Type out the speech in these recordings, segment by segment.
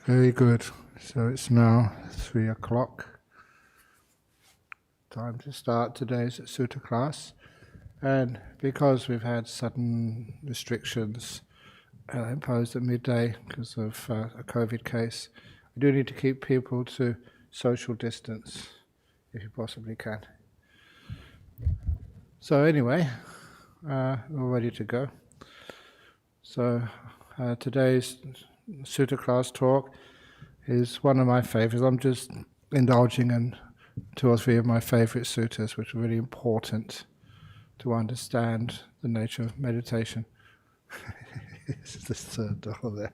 Very good. So it's now 3 o'clock. Time to start today's Sutta class. And because we've had sudden restrictions imposed at midday because of a COVID case, we do need to keep people to social distance if you possibly can. So anyway, we're ready to go. So today's Sutta class talk is one of my favorites. I'm just indulging in 2 or 3 of my favorite suttas, which are really important to understand the nature of meditation. This is the third door there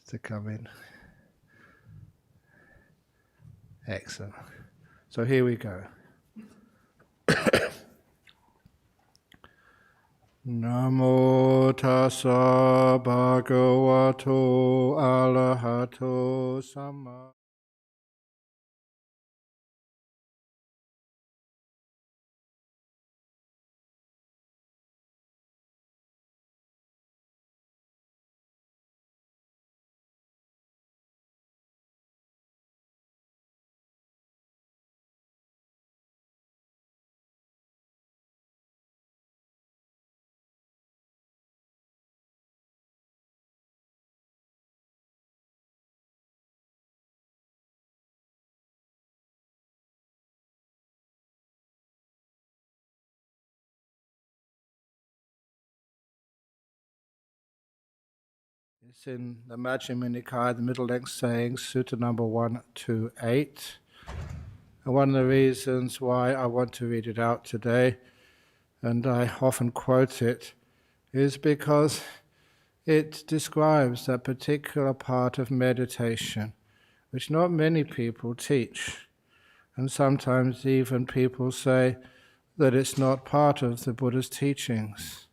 to come in. Excellent. So here we go. Namo tassa bhagavato arahato samma. It's in the Majjhima Nikaya, the middle length sayings, Sutta number 128. And one of the reasons why I want to read it out today, and I often quote it, is because it describes that particular part of meditation which not many people teach. And sometimes even people say that it's not part of the Buddha's teachings.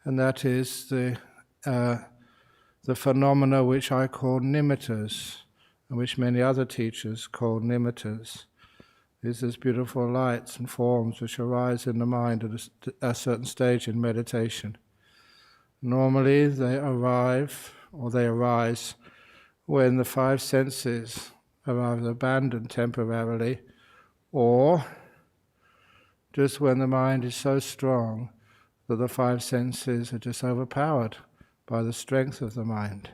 And that is the phenomena which I call nimittas, and which many other teachers call nimittas. These are beautiful lights and forms which arise in the mind at a certain stage in meditation. Normally they arise when the 5 senses are either abandoned temporarily, or just when the mind is so strong that the 5 senses are just overpowered by the strength of the mind.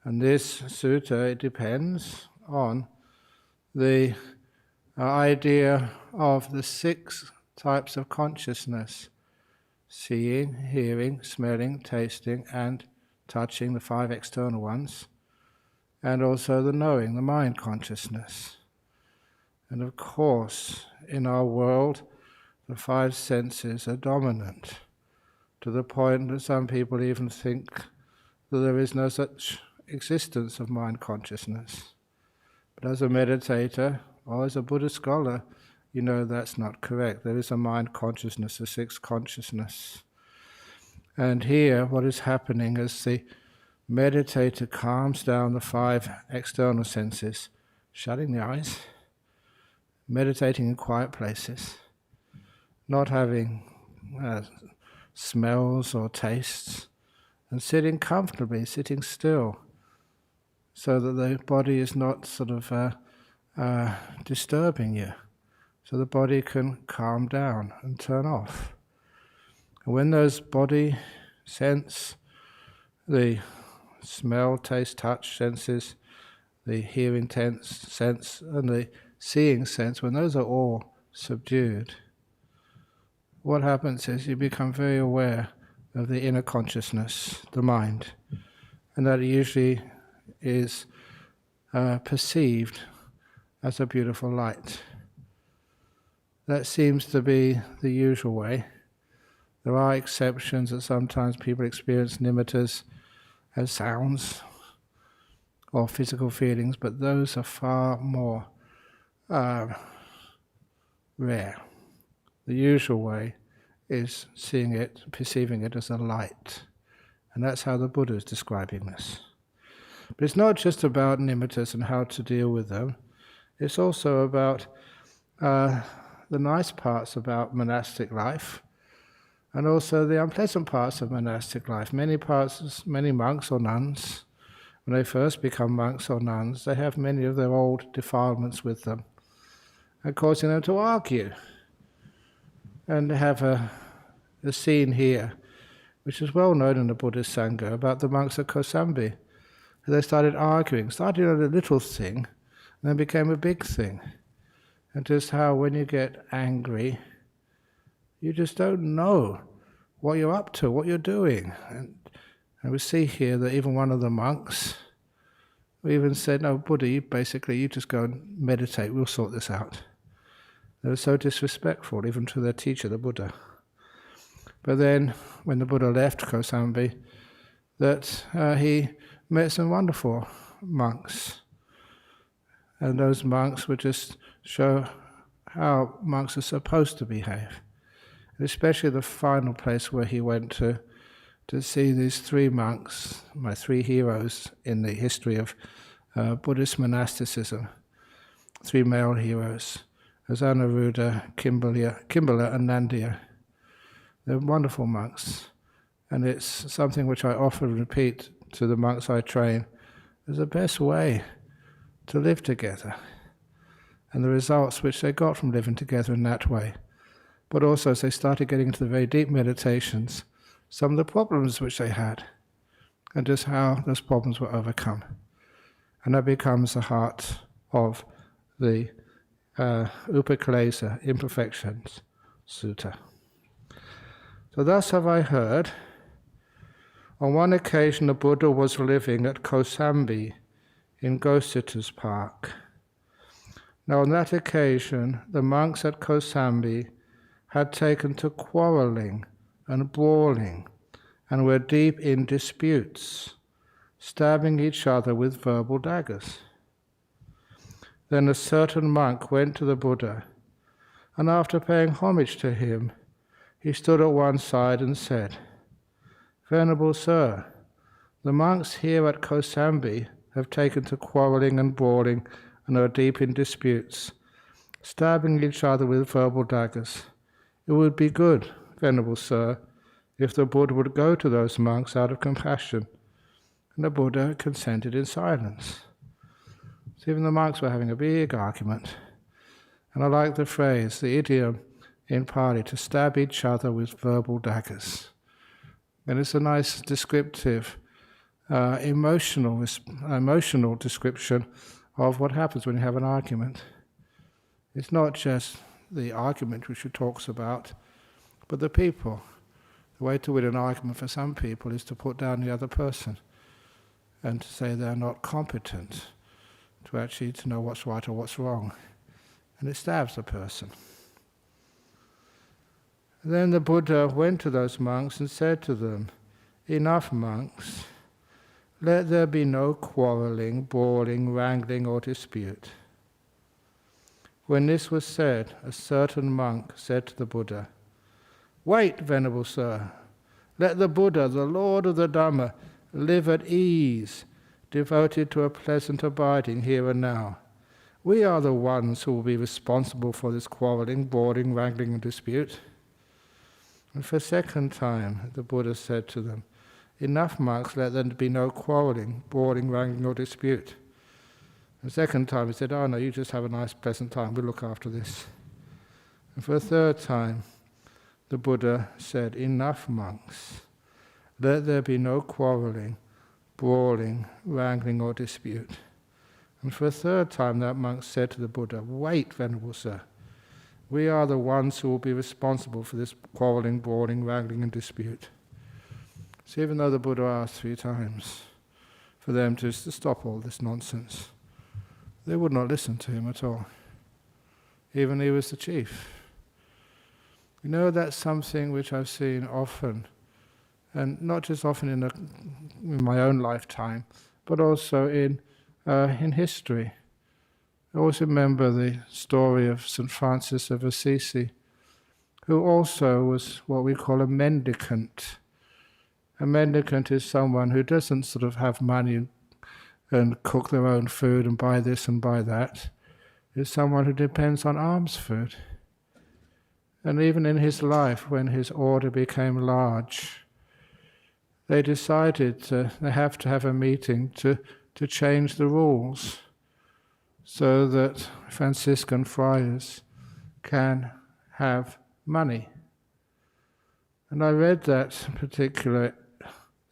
And this sutta, it depends on the idea of the 6 types of consciousness: seeing, hearing, smelling, tasting, and touching, the 5 external ones, and also the knowing, the mind consciousness. And of course, in our world, the 5 senses are dominant, to the point that some people even think that there is no such existence of mind consciousness. But as a meditator, or as a Buddhist scholar, you know that's not correct. There is a mind consciousness, a 6th consciousness. And here, what is happening as the meditator calms down the 5 external senses, shutting the eyes, meditating in quiet places, not having smells or tastes, and sitting comfortably, sitting still, so that the body is not sort of disturbing you, so the body can calm down and turn off. And when those body sense, the smell, taste, touch senses, the hearing sense, and the seeing sense, when those are all subdued, what happens is you become very aware of the inner consciousness, the mind, and that usually is perceived as a beautiful light. That seems to be the usual way. There are exceptions that sometimes people experience nimittas as sounds or physical feelings, but those are far more rare. The usual way is seeing it, perceiving it as a light. And that's how the Buddha is describing this. But it's not just about nimittas and how to deal with them. It's also about the nice parts about monastic life, and also the unpleasant parts of monastic life. Many monks or nuns when they first become monks or nuns, they have many of their old defilements with them, and causing them to argue. And they have a scene here, which is well known in the Buddhist Sangha, about the monks of Kosambi. They started arguing, started on a little thing, and then became a big thing. And just how when you get angry, you just don't know what you're up to, what you're doing. And we see here that even one of the monks even said, no, Buddha, you just go and meditate, we'll sort this out. They were so disrespectful, even to their teacher, the Buddha. But then, when the Buddha left Kosambi, that he met some wonderful monks. And those monks would just show how monks are supposed to behave. And especially the final place where he went to see these three monks, my three heroes in the history of Buddhist monasticism, three male heroes, as Anuruddha, Kimbala and Nandiya. They're wonderful monks, and it's something which I often repeat to the monks I train as the best way to live together, and the results which they got from living together in that way. But also, as they started getting into the very deep meditations, some of the problems which they had, and just how those problems were overcome. And that becomes the heart of the Upakkilesa, Imperfections Sutta. So thus have I heard. On one occasion the Buddha was living at Kosambi in Gosita's park. Now on that occasion the monks at Kosambi had taken to quarrelling and brawling and were deep in disputes, stabbing each other with verbal daggers. Then a certain monk went to the Buddha, and after paying homage to him, he stood at one side and said, "Venerable Sir, the monks here at Kosambi have taken to quarrelling and brawling and are deep in disputes, stabbing each other with verbal daggers. It would be good, Venerable Sir, if the Buddha would go to those monks out of compassion." And the Buddha consented in silence. So even the monks were having a big argument. And I like the phrase, the idiom in Pali, to stab each other with verbal daggers. And it's a nice descriptive, emotional description of what happens when you have an argument. It's not just the argument which he talks about, but the people. The way to win an argument for some people is to put down the other person and to say they're not competent to know what's right or what's wrong. And it stabs the person. Then the Buddha went to those monks and said to them, "Enough, monks. Let there be no quarrelling, brawling, wrangling, or dispute." When this was said, a certain monk said to the Buddha, "Wait, Venerable Sir. Let the Buddha, the Lord of the Dhamma, live at ease, devoted to a pleasant abiding here and now. We are the ones who will be responsible for this quarrelling, brawling, wrangling, and dispute." And for a second time, the Buddha said to them, "Enough, monks, let there be no quarrelling, brawling, wrangling, or dispute." And the second time he said, "Oh no, you just have a nice, pleasant time, we'll look after this." And for a third time, the Buddha said, "Enough, monks, let there be no quarrelling, brawling, wrangling, or dispute." And for a third time that monk said to the Buddha, "Wait, Venerable Sir. We are the ones who will be responsible for this quarrelling, brawling, wrangling, and dispute." So even though the Buddha asked 3 times for them to stop all this nonsense, they would not listen to him at all. Even he was the chief. You know, that's something which I've seen often, and not just often in my own lifetime, but also in history. I always remember the story of St. Francis of Assisi, who also was what we call a mendicant. A mendicant is someone who doesn't sort of have money and cook their own food and buy this and buy that. It's someone who depends on alms food. And even in his life, when his order became large, they decided they have to have a meeting to change the rules so that Franciscan friars can have money. And I read that the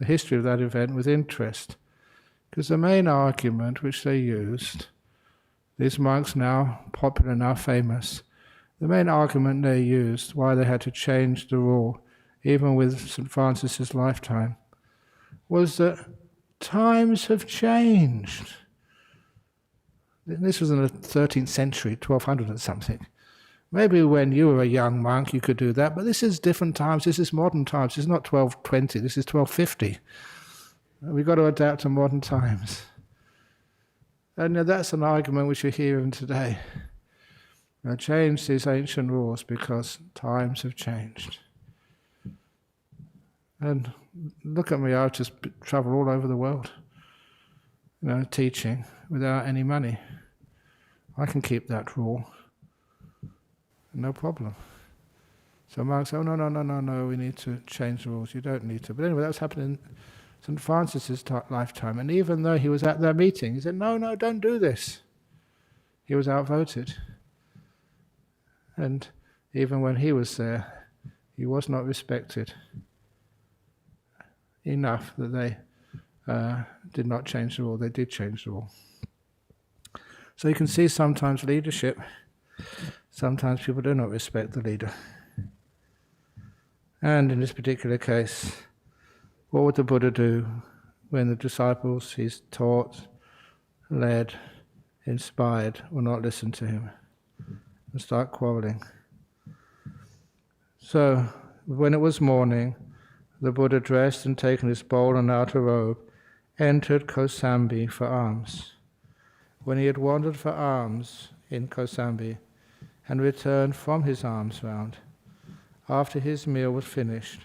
history of that event with interest, because the main argument which they used, these monks now popular, now famous, the main argument they used why they had to change the rule, even with St. Francis's lifetime, was that times have changed. This was in the 13th century, 1200 and something. Maybe when you were a young monk you could do that, but this is different times, this is modern times, this is not 1220, this is 1250. We've got to adapt to modern times. And that's an argument which you hear even today. Change these ancient rules because times have changed. And look at me, I just travel all over the world, teaching without any money. I can keep that rule, no problem. So monks say, oh no, we need to change the rules. You don't need to. But anyway, that was happening in St. Francis's lifetime. And even though he was at that meeting, he said, no, don't do this. He was outvoted. And even when he was there, he was not respected enough that they did not change the rule. They did change the rule. So you can see sometimes leadership, sometimes people do not respect the leader. And in this particular case, what would the Buddha do when the disciples he's taught, led, inspired will not listen to him and start quarreling? So when it was morning, the Buddha, dressed and taking his bowl and outer robe, entered Kosambi for alms. When he had wandered for alms in Kosambi and returned from his alms round, after his meal was finished,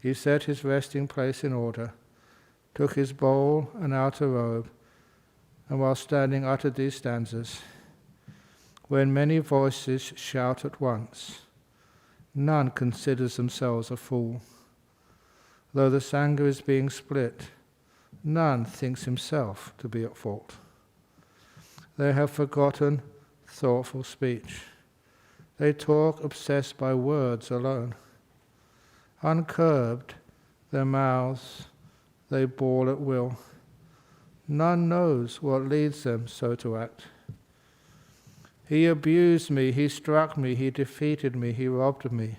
he set his resting place in order, took his bowl and outer robe, and while standing uttered these stanzas: when many voices shout at once, none considers themselves a fool. Though the Sangha is being split, none thinks himself to be at fault. They have forgotten thoughtful speech. They talk obsessed by words alone. Uncurbed, their mouths they bawl at will. None knows what leads them so to act. He abused me, he struck me, he defeated me, he robbed me.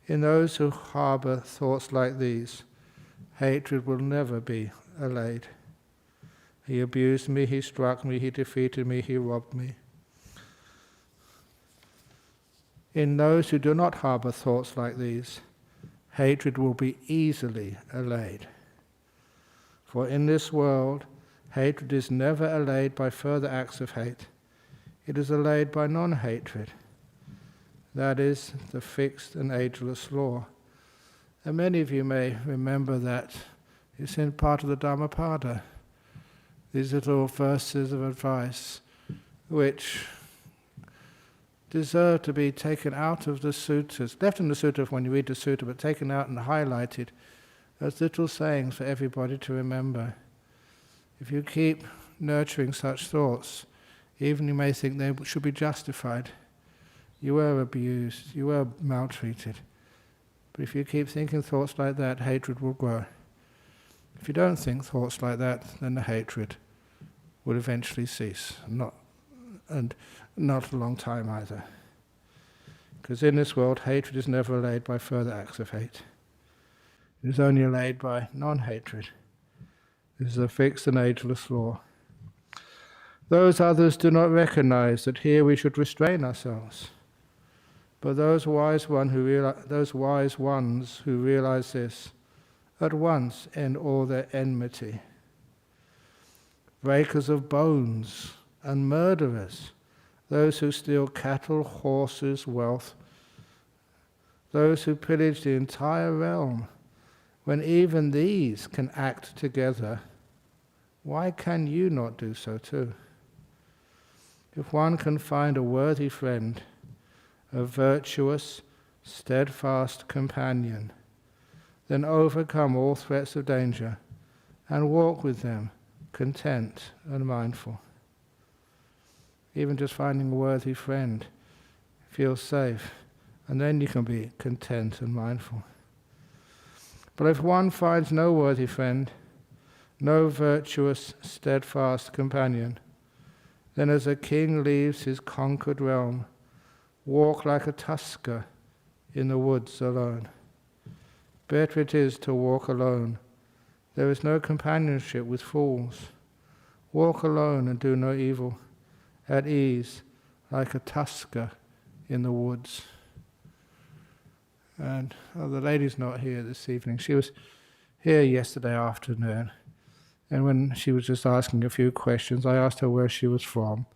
In those who harbour thoughts like these, hatred will never be allayed. He abused me, he struck me, he defeated me, he robbed me. In those who do not harbour thoughts like these, hatred will be easily allayed. For in this world, hatred is never allayed by further acts of hate. It is allayed by non-hatred. That is the fixed and ageless law. And many of you may remember that it's in part of the Dhammapada, these little verses of advice which deserve to be taken out of the suttas, left in the sutta when you read the sutta, but taken out and highlighted as little sayings for everybody to remember. If you keep nurturing such thoughts, even you may think they should be justified. You were abused, you were maltreated. But if you keep thinking thoughts like that, hatred will grow. If you don't think thoughts like that, then the hatred will eventually cease, and not a long time either. Because in this world, hatred is never allayed by further acts of hate. It is only allayed by non-hatred. This is a fixed and ageless law. Those others do not recognize that here we should restrain ourselves. But those wise ones who realize this at once end all their enmity. Breakers of bones and murderers, those who steal cattle, horses, wealth, those who pillage the entire realm, when even these can act together, why can you not do so too? If one can find a worthy friend, a virtuous, steadfast companion, then overcome all threats of danger and walk with them, content and mindful. Even just finding a worthy friend, feel safe, and then you can be content and mindful. But if one finds no worthy friend, no virtuous, steadfast companion, then as a king leaves his conquered realm, walk like a tusker in the woods alone. Better it is to walk alone. There is no companionship with fools. Walk alone and do no evil, at ease like a tusker in the woods. And the lady's not here this evening. She was here yesterday afternoon, and when she was just asking a few questions, I asked her where she was from.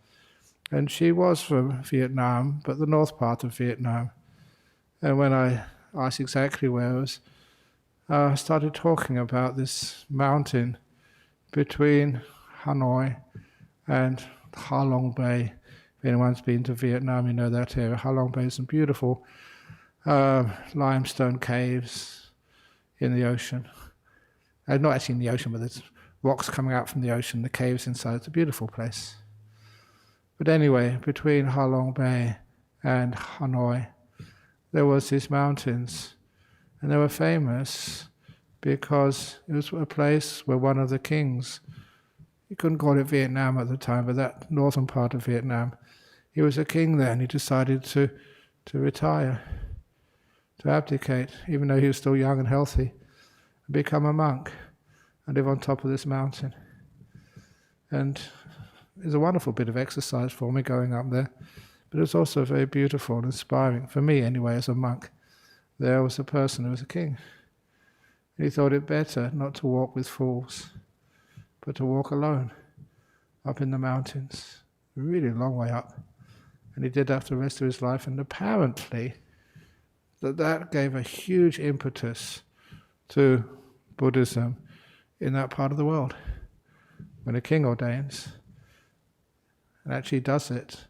And she was from Vietnam, but the north part of Vietnam. And when I asked exactly where it was, I started talking about this mountain between Hanoi and Ha Long Bay. If anyone's been to Vietnam, you know that area. Ha Long Bay is some beautiful limestone caves in the ocean. Not actually in the ocean, but there's rocks coming out from the ocean, the caves inside. It's a beautiful place. But anyway, between Ha Long Bay and Hanoi, there was these mountains, and they were famous because it was a place where one of the kings, you couldn't call it Vietnam at the time, but that northern part of Vietnam, he was a king there, and he decided to retire, to abdicate, even though he was still young and healthy, and become a monk and live on top of this mountain. And it was a wonderful bit of exercise for me going up there, but it was also very beautiful and inspiring, for me anyway, as a monk. There was a person who was a king. And he thought it better not to walk with fools, but to walk alone up in the mountains, a really long way up. And he did that for the rest of his life, and apparently that gave a huge impetus to Buddhism in that part of the world. When a king ordains, and actually does it,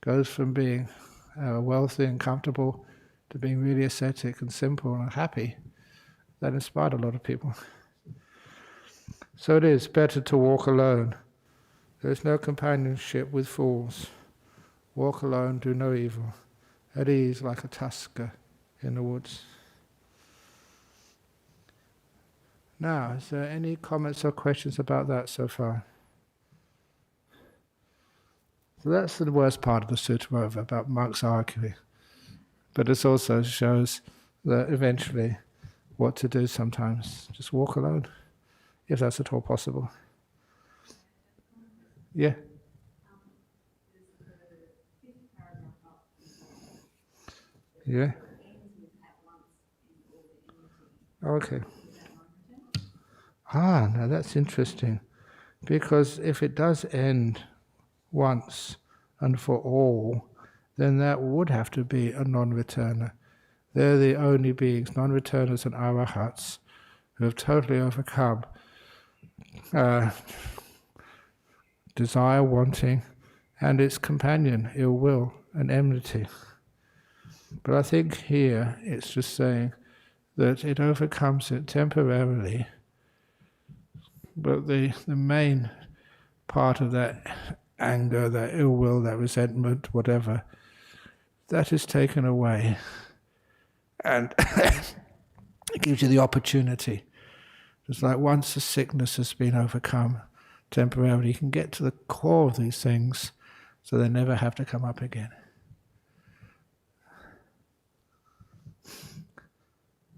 goes from being wealthy and comfortable to being really ascetic and simple and happy, that inspired a lot of people. So it is better to walk alone. There is no companionship with fools. Walk alone, do no evil, at ease like a tusker in the woods. Now, is there any comments or questions about that so far? So that's the worst part of the sutta over, about monks arguing. But it also shows that eventually what to do sometimes. Just walk alone, if that's at all possible. Yeah? Yeah? Okay. Now that's interesting. Because if it does end once and for all, then that would have to be a non-returner. They're the only beings, non-returners and arahats, who have totally overcome desire, wanting, and its companion, ill will and enmity. But I think here it's just saying that it overcomes it temporarily, but the main part of that anger, that ill will, that resentment, whatever, that is taken away. And it gives you the opportunity. Just like once the sickness has been overcome temporarily, you can get to the core of these things so they never have to come up again.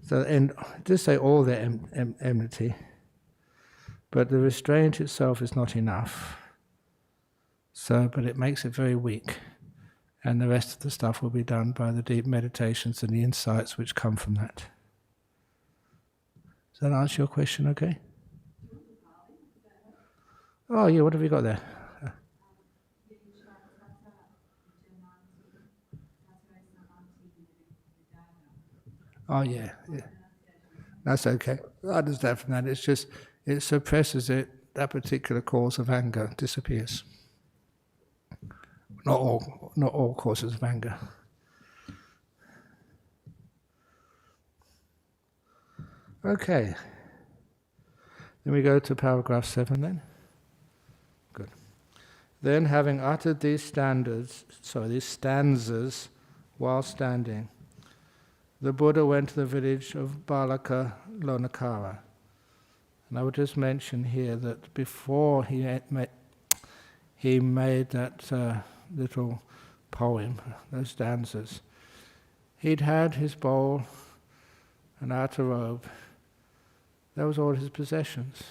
So, and it does say all their enmity, but the restraint itself is not enough. So, but it makes it very weak. And the rest of the stuff will be done by the deep meditations and the insights which come from that. Does that answer your question okay? Oh yeah, what have you got there? Oh yeah. That's okay. I understand from that. It's just, it suppresses it, that particular cause of anger disappears. Not all causes of anger. Okay. Then we go to paragraph 7 then. Good. Then, having uttered these stanzas while standing, the Buddha went to the village of Balaka Lonakara. And I would just mention here that before he made that little poem, those stanzas, he'd had his bowl, an outer robe. That was all his possessions.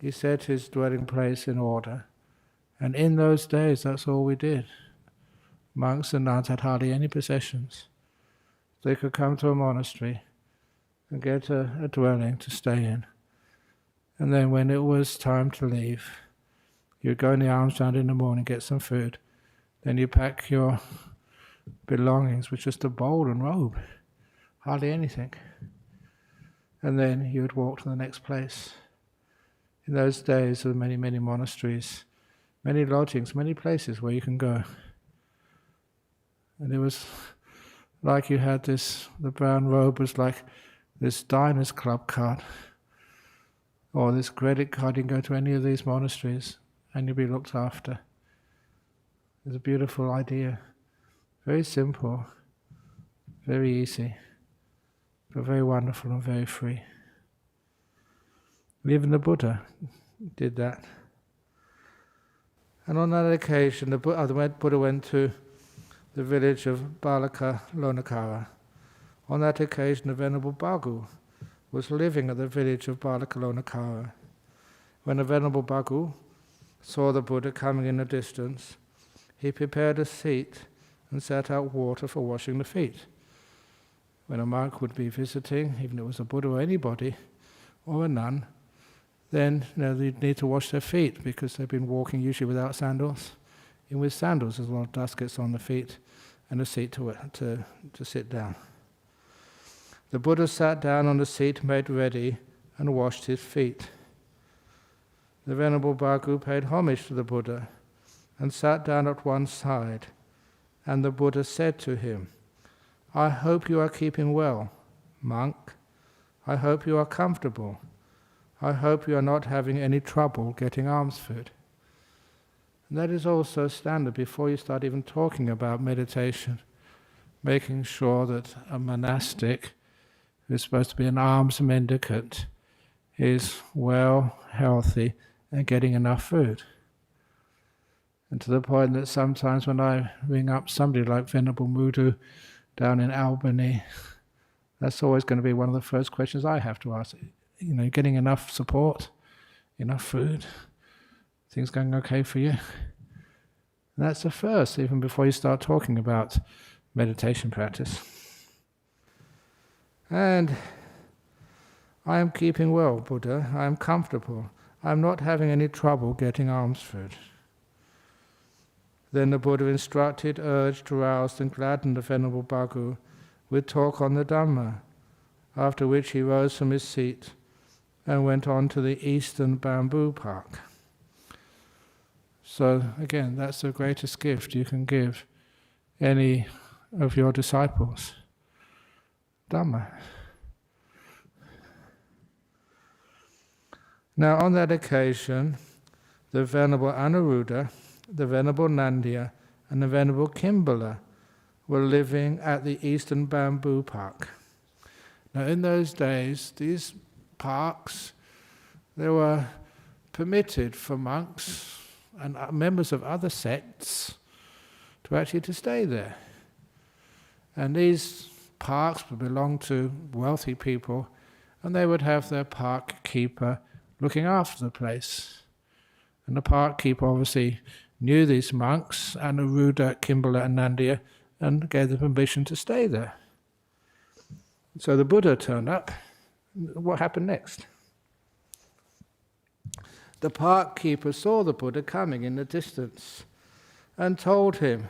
He set his dwelling place in order. And in those days, that's all we did. Monks and nuns had hardly any possessions. They could come to a monastery and get a dwelling to stay in. And then when it was time to leave, you'd go in the alms round in the morning, get some food. Then you pack your belongings, which was the bowl and robe, hardly anything. And then you would walk to the next place. In those days, there were many, many monasteries, many lodgings, many places where you can go. And it was like you had this, the brown robe was like this Diners Club card, or this credit card. You can go to any of these monasteries and you'll be looked after. It's a beautiful idea. Very simple, very easy, but very wonderful and very free. Even the Buddha did that. And on that occasion, the Buddha went to the village of Balaka Lonakara. On that occasion, the Venerable Bhagu was living at the village of Balaka Lonakara. When the Venerable Bhagu saw the Buddha coming in the distance, he prepared a seat and set out water for washing the feet. When a monk would be visiting, even if it was a Buddha or anybody, or a nun, then they'd need to wash their feet because they've been walking usually without sandals. And with sandals, as well, dust gets on the feet and a seat to sit down. The Buddha sat down on the seat made ready and washed his feet. The Venerable Bhagu paid homage to the Buddha and sat down at one side, and the Buddha said to him, "I hope you are keeping well, monk. I hope you are comfortable. I hope you are not having any trouble getting alms food." And that is also standard before you start even talking about meditation, making sure that a monastic who is supposed to be an alms mendicant is well, healthy, and getting enough food. And to the point that sometimes when I ring up somebody like Venerable Mudu down in Albany, that's always going to be one of the first questions I have to ask. Getting enough support, enough food, things going okay for you? And that's the first, even before you start talking about meditation practice. And I am keeping well, Buddha. I am comfortable. I am not having any trouble getting alms food. Then the Buddha instructed, urged, aroused, and gladdened the Venerable Bhagu with talk on the Dhamma, after which he rose from his seat and went on to the eastern bamboo park. So again, that's the greatest gift you can give any of your disciples. Dhamma. Now on that occasion, the Venerable Anuruddha, the Venerable Nandya, and the Venerable Kimbala were living at the eastern bamboo park. Now in those days, these parks, they were permitted for monks and members of other sects to stay there. And these parks would belong to wealthy people, and they would have their park keeper looking after the place. And the park keeper obviously knew these monks, Anuruddha, Kimbala and Nandya, and gave them permission to stay there. So the Buddha turned up. What happened next? The park keeper saw the Buddha coming in the distance and told him,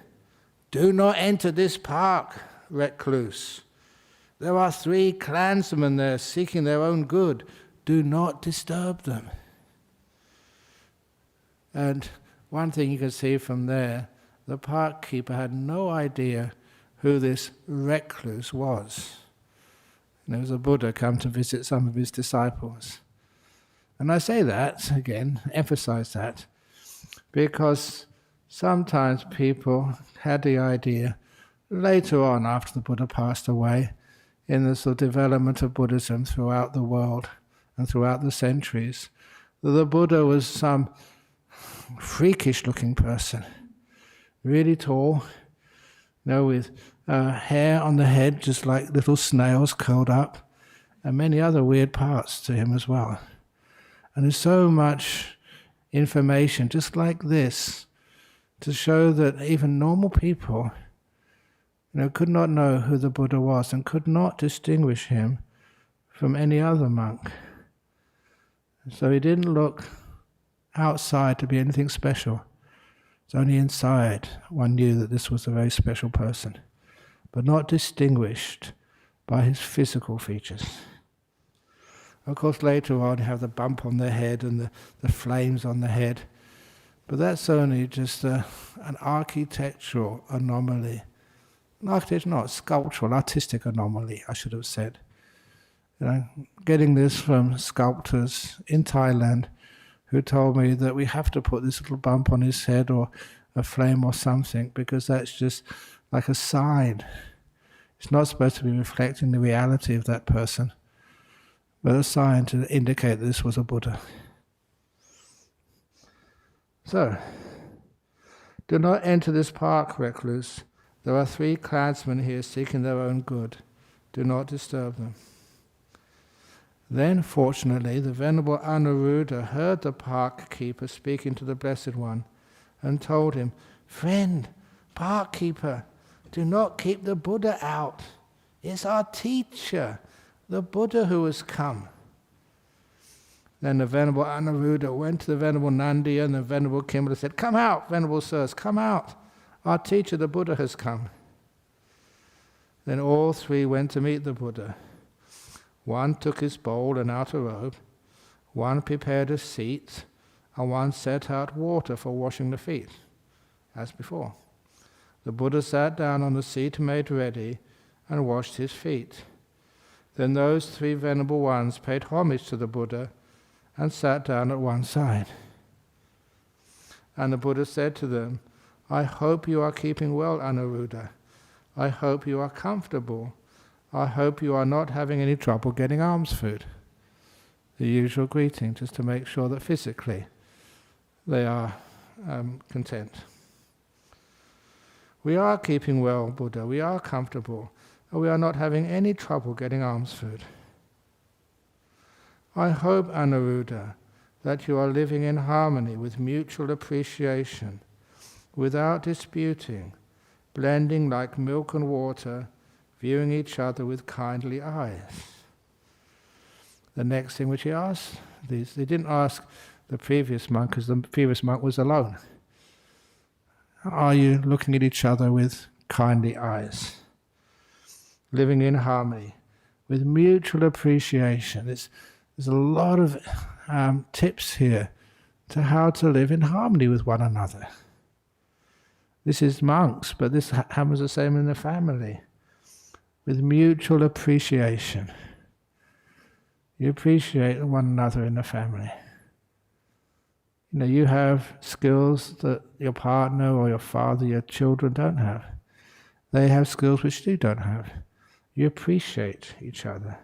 "Do not enter this park, recluse. There are 3 clansmen there seeking their own good. Do not disturb them." And one thing you can see from there, the park keeper had no idea who this recluse was. And there was a Buddha come to visit some of his disciples. And I say that, again, emphasize that, because sometimes people had the idea, later on after the Buddha passed away, in the sort of development of Buddhism throughout the world and throughout the centuries, that the Buddha was some freakish-looking person, really tall, with hair on the head just like little snails curled up, and many other weird parts to him as well. And there's so much information just like this to show that even normal people could not know who the Buddha was and could not distinguish him from any other monk. So he didn't look outside to be anything special. It's only inside one knew that this was a very special person, but not distinguished by his physical features. Of course, later on you have the bump on the head and the flames on the head, but that's only just an architectural anomaly. An architectural, not sculptural, artistic anomaly, I should have said. Getting this from sculptors in Thailand who told me that we have to put this little bump on his head or a flame or something because that's just like a sign. It's not supposed to be reflecting the reality of that person, but a sign to indicate that this was a Buddha. So, do not enter this park, recluse. There are 3 clansmen here seeking their own good. Do not disturb them. Then, fortunately, the Venerable Anuruddha heard the park keeper speaking to the Blessed One and told him, "Friend, park keeper, do not keep the Buddha out. It's our teacher, the Buddha who has come." Then the Venerable Anuruddha went to the Venerable Nandi and the Venerable Kimball and said, "Come out, Venerable Sirs, come out. Our teacher, the Buddha, has come." Then all 3 went to meet the Buddha. One took his bowl and outer robe, one prepared a seat, and one set out water for washing the feet, as before. The Buddha sat down on the seat made ready and washed his feet. Then those 3 venerable ones paid homage to the Buddha and sat down at one side. And the Buddha said to them, "I hope you are keeping well, Anuruddha. I hope you are comfortable. I hope you are not having any trouble getting alms food." The usual greeting, just to make sure that physically they are content. "We are keeping well, Buddha. We are comfortable. And we are not having any trouble getting alms food." "I hope, Anuruddha, that you are living in harmony with mutual appreciation, without disputing, blending like milk and water, viewing each other with kindly eyes." The next thing which he asked, they didn't ask the previous monk because the previous monk was alone. Are you looking at each other with kindly eyes? Living in harmony, with mutual appreciation. There's a lot of tips here to how to live in harmony with one another. This is monks, but this happens the same in the family. With mutual appreciation. You appreciate one another in the family. You have skills that your partner or your father, your children don't have. They have skills which you don't have. You appreciate each other.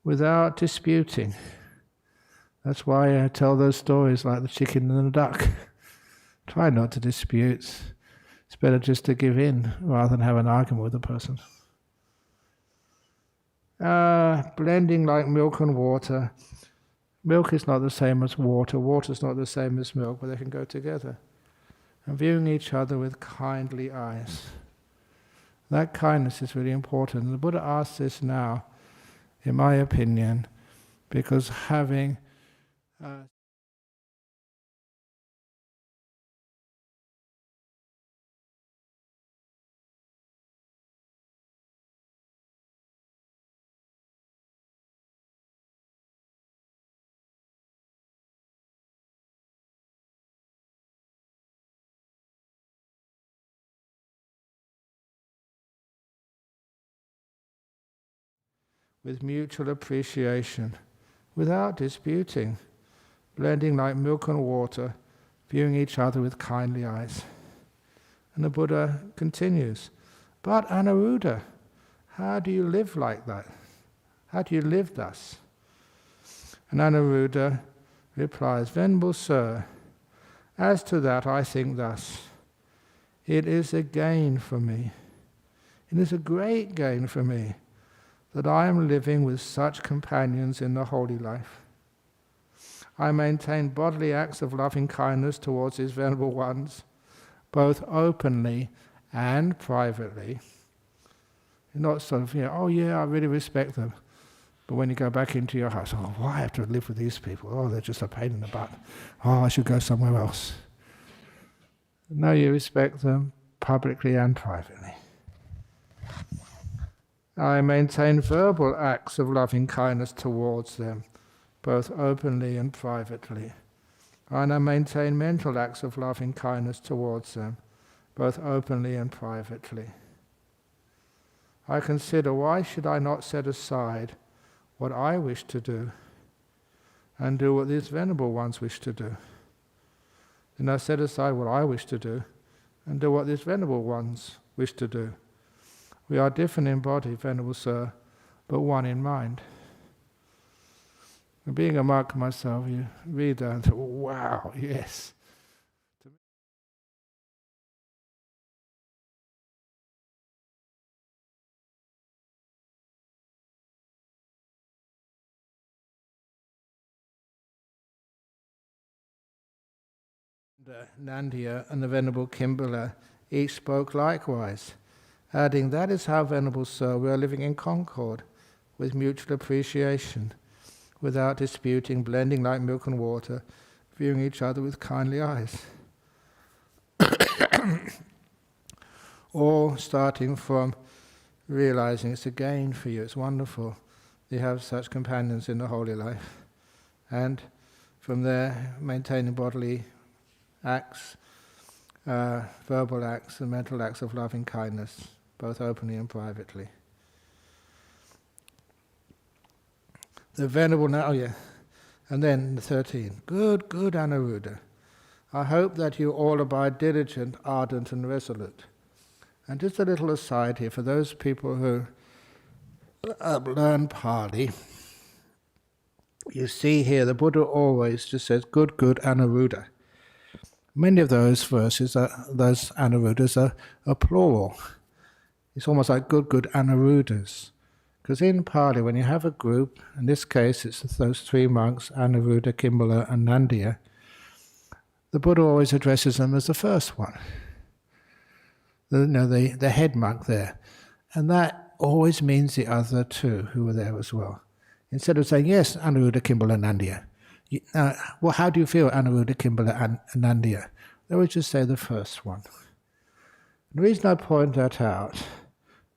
Without disputing. That's why I tell those stories like the chicken and the duck. Try not to dispute. It's better just to give in rather than have an argument with the person. Blending like milk and water. Milk is not the same as water. Water is not the same as milk, but they can go together. And viewing each other with kindly eyes. That kindness is really important. And the Buddha asks this now, in my opinion, because having with mutual appreciation, without disputing, blending like milk and water, viewing each other with kindly eyes. And the Buddha continues, but Anuruddha, how do you live like that? How do you live thus? And Anuruddha replies, Venerable Sir, as to that I think thus, it is a gain for me. It is a great gain for me that I am living with such companions in the holy life. I maintain bodily acts of loving kindness towards these venerable ones, both openly and privately. Not sort of, oh yeah, I really respect them. But when you go back into your house, oh, why I have to live with these people? Oh, they're just a pain in the butt. Oh, I should go somewhere else. No, you respect them publicly and privately. I maintain verbal acts of loving kindness towards them, both openly and privately. And I maintain mental acts of loving kindness towards them, both openly and privately. I consider, why should I not set aside what I wish to do and do what these venerable ones wish to do? Then I set aside what I wish to do and do what these venerable ones wish to do. We are different in body, Venerable Sir, but one in mind. And being a monk myself, you read that and think, wow, yes. Nandya and the Venerable Kimbala each spoke likewise, adding, that is how, Venerable Sir, we are living in concord, with mutual appreciation, without disputing, blending like milk and water, viewing each other with kindly eyes. All starting from realizing it's a gain for you, it's wonderful. You have such companions in the holy life. And from there, maintaining bodily acts, verbal acts and mental acts of loving kindness, both openly and privately. The Venerable and then the 13. Good Anuruddha. I hope that you all abide diligent, ardent and resolute. And just a little aside here, for those people who learn Pali, you see here the Buddha always just says, good Anuruddha. Many of those verses, those Anuruddhas are plural. It's almost like good Anuruddhas. Because in Pali, when you have a group, in this case it's those three monks, Anuruddha, Kimbala and Nandya, the Buddha always addresses them as the first one. The head monk there. And that always means the other two who were there as well. Instead of saying, yes, Anuruddha, Kimbala, Nandya. Well, how do you feel, Anuruddha, Kimbala and Nandya? They would just say the first one. The reason I point that out,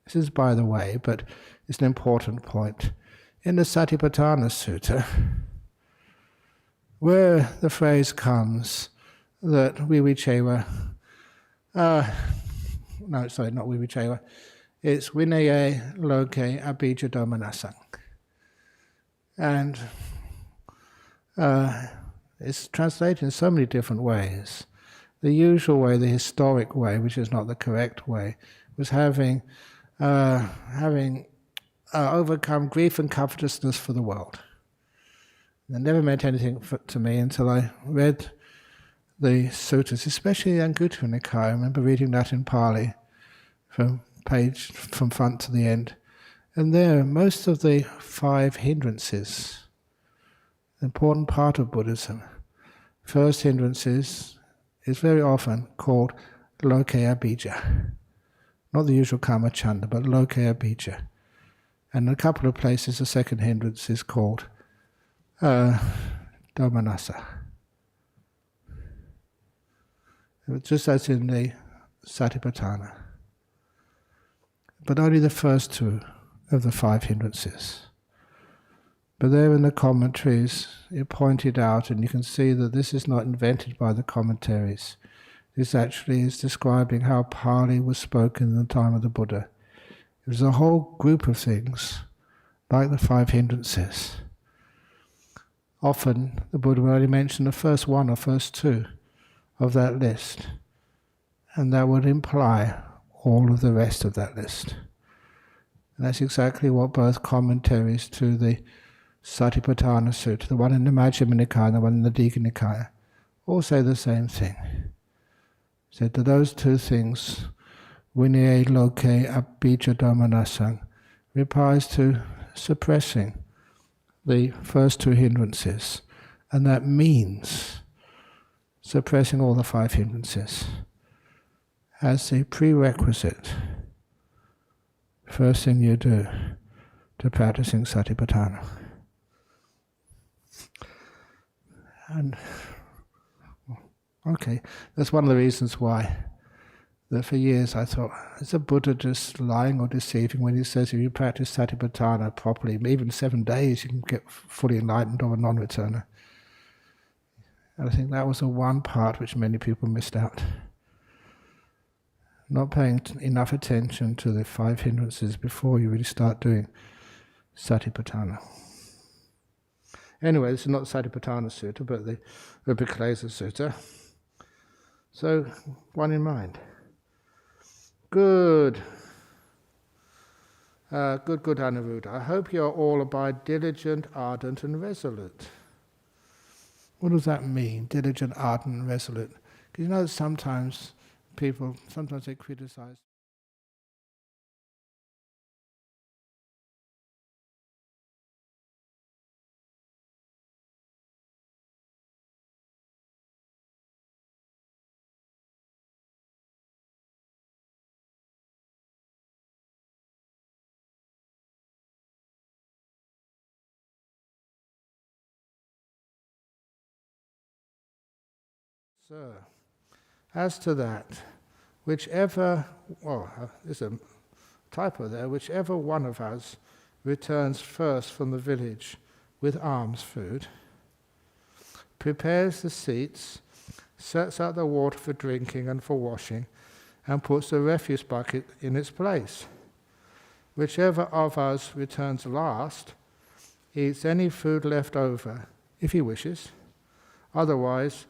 this is by the way, but it's an important point. In the Satipatthana Sutta, where the phrase comes that vivichewa, not vivichewa, it's vinaye loke abhija domanasang. And it's translated in so many different ways. The usual way, the historic way, which is not the correct way, was having overcome grief and covetousness for the world. That never meant anything to me until I read the suttas, especially the Anguttara Nikaya. I remember reading that in Pali from front to the end. And there, most of the 5 hindrances, an important part of Buddhism, first hindrances is very often called lokaya bija. Not the usual kama chanda, but lokaya bija. And in a couple of places the second hindrance is called domanassa. Just as in the Satipatthana. But only the first 2 of the 5 hindrances. But there in the commentaries, it pointed out, and you can see that this is not invented by the commentaries. This actually is describing how Pali was spoken in the time of the Buddha. It was a whole group of things like the 5 hindrances. Often the Buddha will only mention the first one or first two of that list, and that would imply all of the rest of that list. And that's exactly what both commentaries to the Satipatthana Sutta, the one in the Majjhima Nikaya and the one in the Digha Nikaya, all say the same thing. Said that those two things, vinaya loke abhijja dhammanasang, replies to suppressing the first two hindrances, and that means suppressing all the 5 hindrances as a prerequisite, first thing you do to practicing Satipatthana. And okay, that's one of the reasons why that for years I thought, is the Buddha just lying or deceiving when he says if you practice Satipatthana properly, even 7 days, you can get fully enlightened or a non-returner? And I think that was the one part which many people missed out. Not paying enough attention to the 5 hindrances before you really start doing Satipatthana. Anyway, this is not the Satipatthana Sutta, but the Upakkilesa Sutta. So, one in mind. Good. Good Anuruddha. I hope you are all abide diligent, ardent and resolute. What does that mean, diligent, ardent and resolute? Because you know sometimes they criticize. So, as to that, there's a typo there, whichever one of us returns first from the village with alms food, prepares the seats, sets out the water for drinking and for washing, and puts the refuse bucket in its place. Whichever of us returns last, eats any food left over, if he wishes. Otherwise,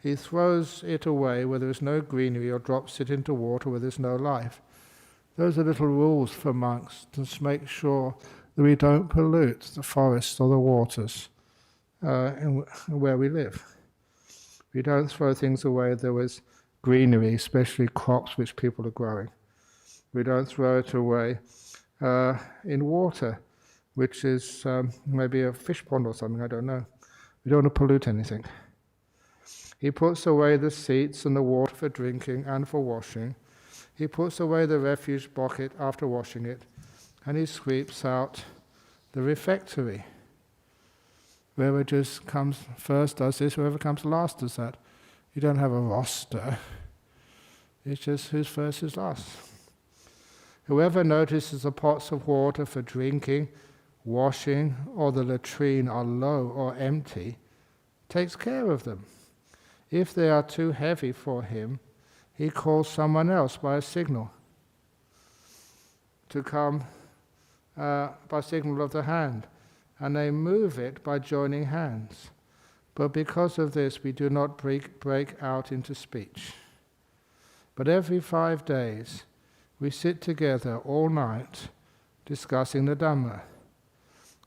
he throws it away where there is no greenery or drops it into water where there is no life. Those are little rules for monks to make sure that we don't pollute the forests or the waters where we live. We don't throw things away there was greenery, especially crops which people are growing. We don't throw it away in water, which is maybe a fish pond or something, I don't know. We don't want to pollute anything. He puts away the seats and the water for drinking and for washing. He puts away the refuse bucket after washing it, and he sweeps out the refectory. Whoever just comes first does this, whoever comes last does that. You don't have a roster. It's just who's first, who's last. Whoever notices the pots of water for drinking, washing, or the latrine are low or empty, takes care of them. If they are too heavy for him, he calls someone else by a signal to come by signal of the hand, and they move it by joining hands. But because of this, we do not break out into speech. But every 5 days, we sit together all night discussing the Dhamma.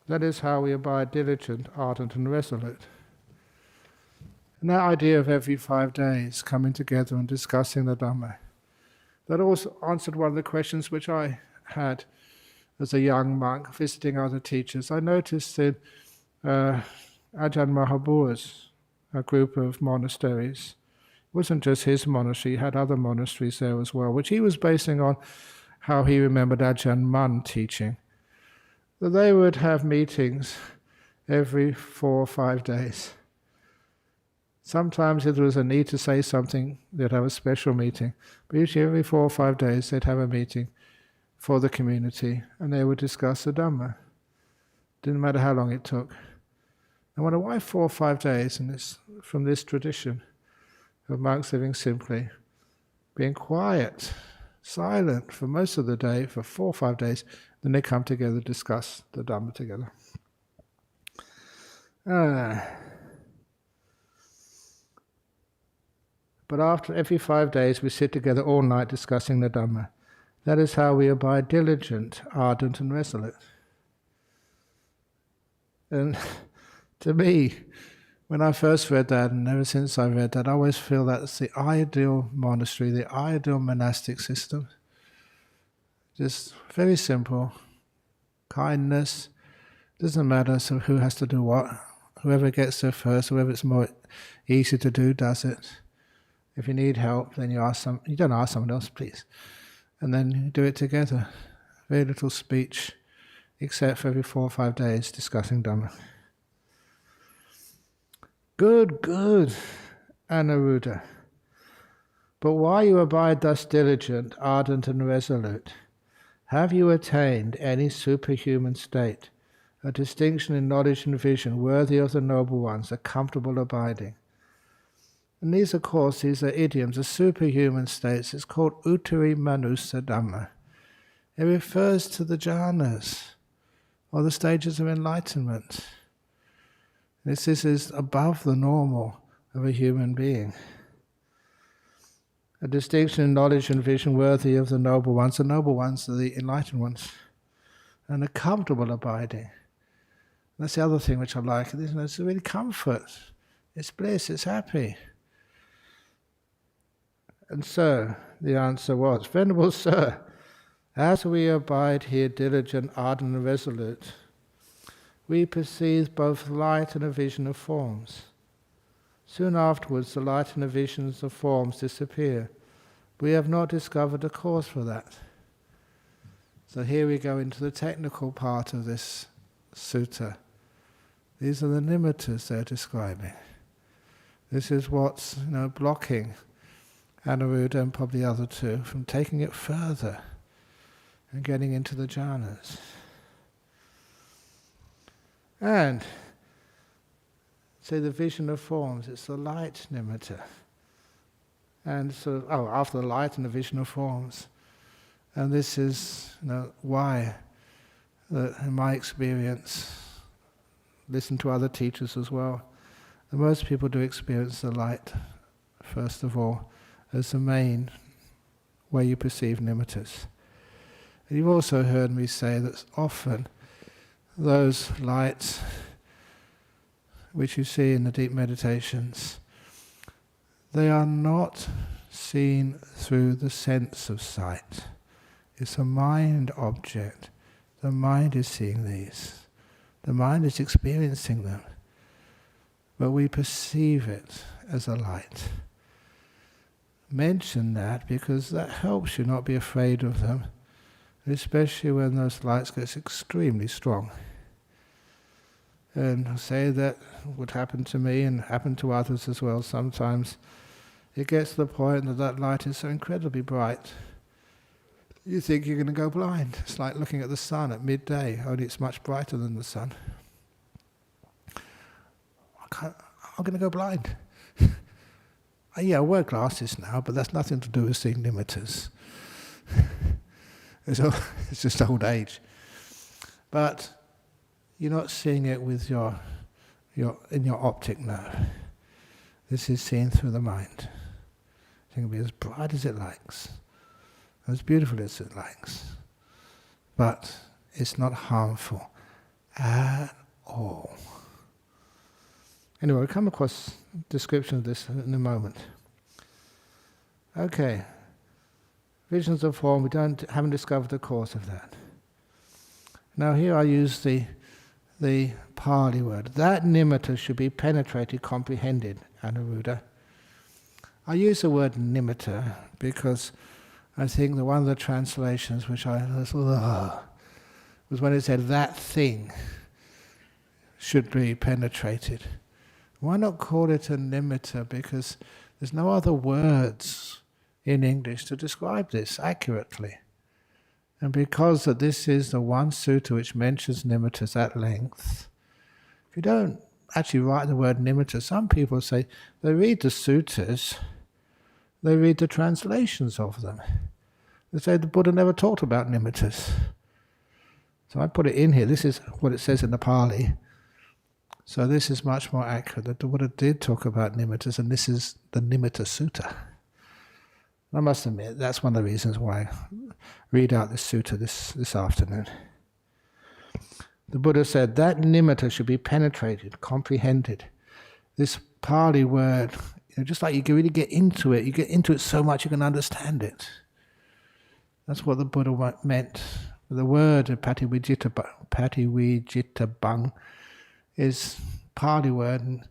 That is how we abide diligent, ardent and resolute. And that idea of every 5 days coming together and discussing the Dhamma, that also answered one of the questions which I had as a young monk visiting other teachers. I noticed in Ajahn Mahabhu's a group of monasteries, it wasn't just his monastery, he had other monasteries there as well, which he was basing on how he remembered Ajahn Mun teaching, that they would have meetings every 4 or 5 days. Sometimes if there was a need to say something, they'd have a special meeting. But usually every 4 or 5 days they'd have a meeting for the community and they would discuss the Dhamma. Didn't matter how long it took. I wonder why 4 or 5 days from this tradition of monks living simply, being quiet, silent for most of the day, for 4 or 5 days, then they come together to discuss the Dhamma together. But after every 5 days we sit together all night discussing the Dhamma. That is how we abide diligent, ardent and resolute. And to me, when I first read that, and ever since I read that, I always feel that's the ideal monastery, the ideal monastic system. Just very simple. Kindness. Doesn't matter so who has to do what. Whoever gets there first, whoever it's more easy to do, does it. If you need help, then you don't ask someone else, please. And then you do it together. Very little speech, except for every 4 or 5 days discussing Dhamma. Good, Anuruddha. But why you abide thus diligent, ardent and resolute? Have you attained any superhuman state, a distinction in knowledge and vision worthy of the noble ones, a comfortable abiding? And these, of course, these are idioms, the superhuman states. It's called Uttari Manusa Dhamma. It refers to the jhanas, or the stages of enlightenment. This is above the normal of a human being. A distinction in knowledge and vision worthy of the noble ones. The noble ones are the enlightened ones. And a comfortable abiding. That's the other thing which I like. It's really comfort. It's bliss, it's happy. And so, the answer was, Venerable Sir, as we abide here diligent, ardent and resolute, we perceive both light and a vision of forms. Soon afterwards the light and the visions of forms disappear. We have not discovered a cause for that. So here we go into the technical part of this sutta. These are the nimittas they're describing. This is what's blocking Anuruddha and probably the other two from taking it further and getting into the jhanas. And say the vision of forms, it's the light nimitta. And so, after the light and the vision of forms. And this is why, in my experience, listen to other teachers as well, that most people do experience the light, first of all, as the main way you perceive nimittas. And you've also heard me say that often those lights which you see in the deep meditations, they are not seen through the sense of sight. It's a mind object. The mind is seeing these. The mind is experiencing them. But we perceive it as a light. Mention that because that helps you not be afraid of them, especially when those lights get extremely strong. And I say that would happen to me and happen to others as well. Sometimes it gets to the point that that light is so incredibly bright, you think you're going to go blind. It's like looking at the sun at midday, only it's much brighter than the sun. I'm going to go blind. I wear glasses now, but that's nothing to do with seeing nimittas. It's just old age. But you're not seeing it with your optic nerve. This is seen through the mind. It can be as bright as it likes, as beautiful as it likes, but it's not harmful at all. Anyway, we'll come across a description of this in a moment. Okay, visions of form, we haven't discovered the cause of that. Now here I use the Pali word. That nimitta should be penetrated, comprehended, Anuruddha. I use the word nimitta because I think that one of the translations which was when it said that thing should be penetrated. Why not call it a nimitta? Because there's no other words in English to describe this accurately. And because that this is the one sutta which mentions nimittas at length, if you don't actually write the word nimitta, some people say they read the suttas, they read the translations of them. They say the Buddha never talked about nimittas. So I put it in here. This is what it says in the Pali. So this is much more accurate, that the Buddha did talk about nimittas, and this is the Nimitta Sutta. I must admit, that's one of the reasons why I read out this sutta this afternoon. The Buddha said that nimitta should be penetrated, comprehended. This Pali word, just like you can really get into it, you get into it so much you can understand it. That's what the Buddha meant. The word patiwijittabang is Pali word, and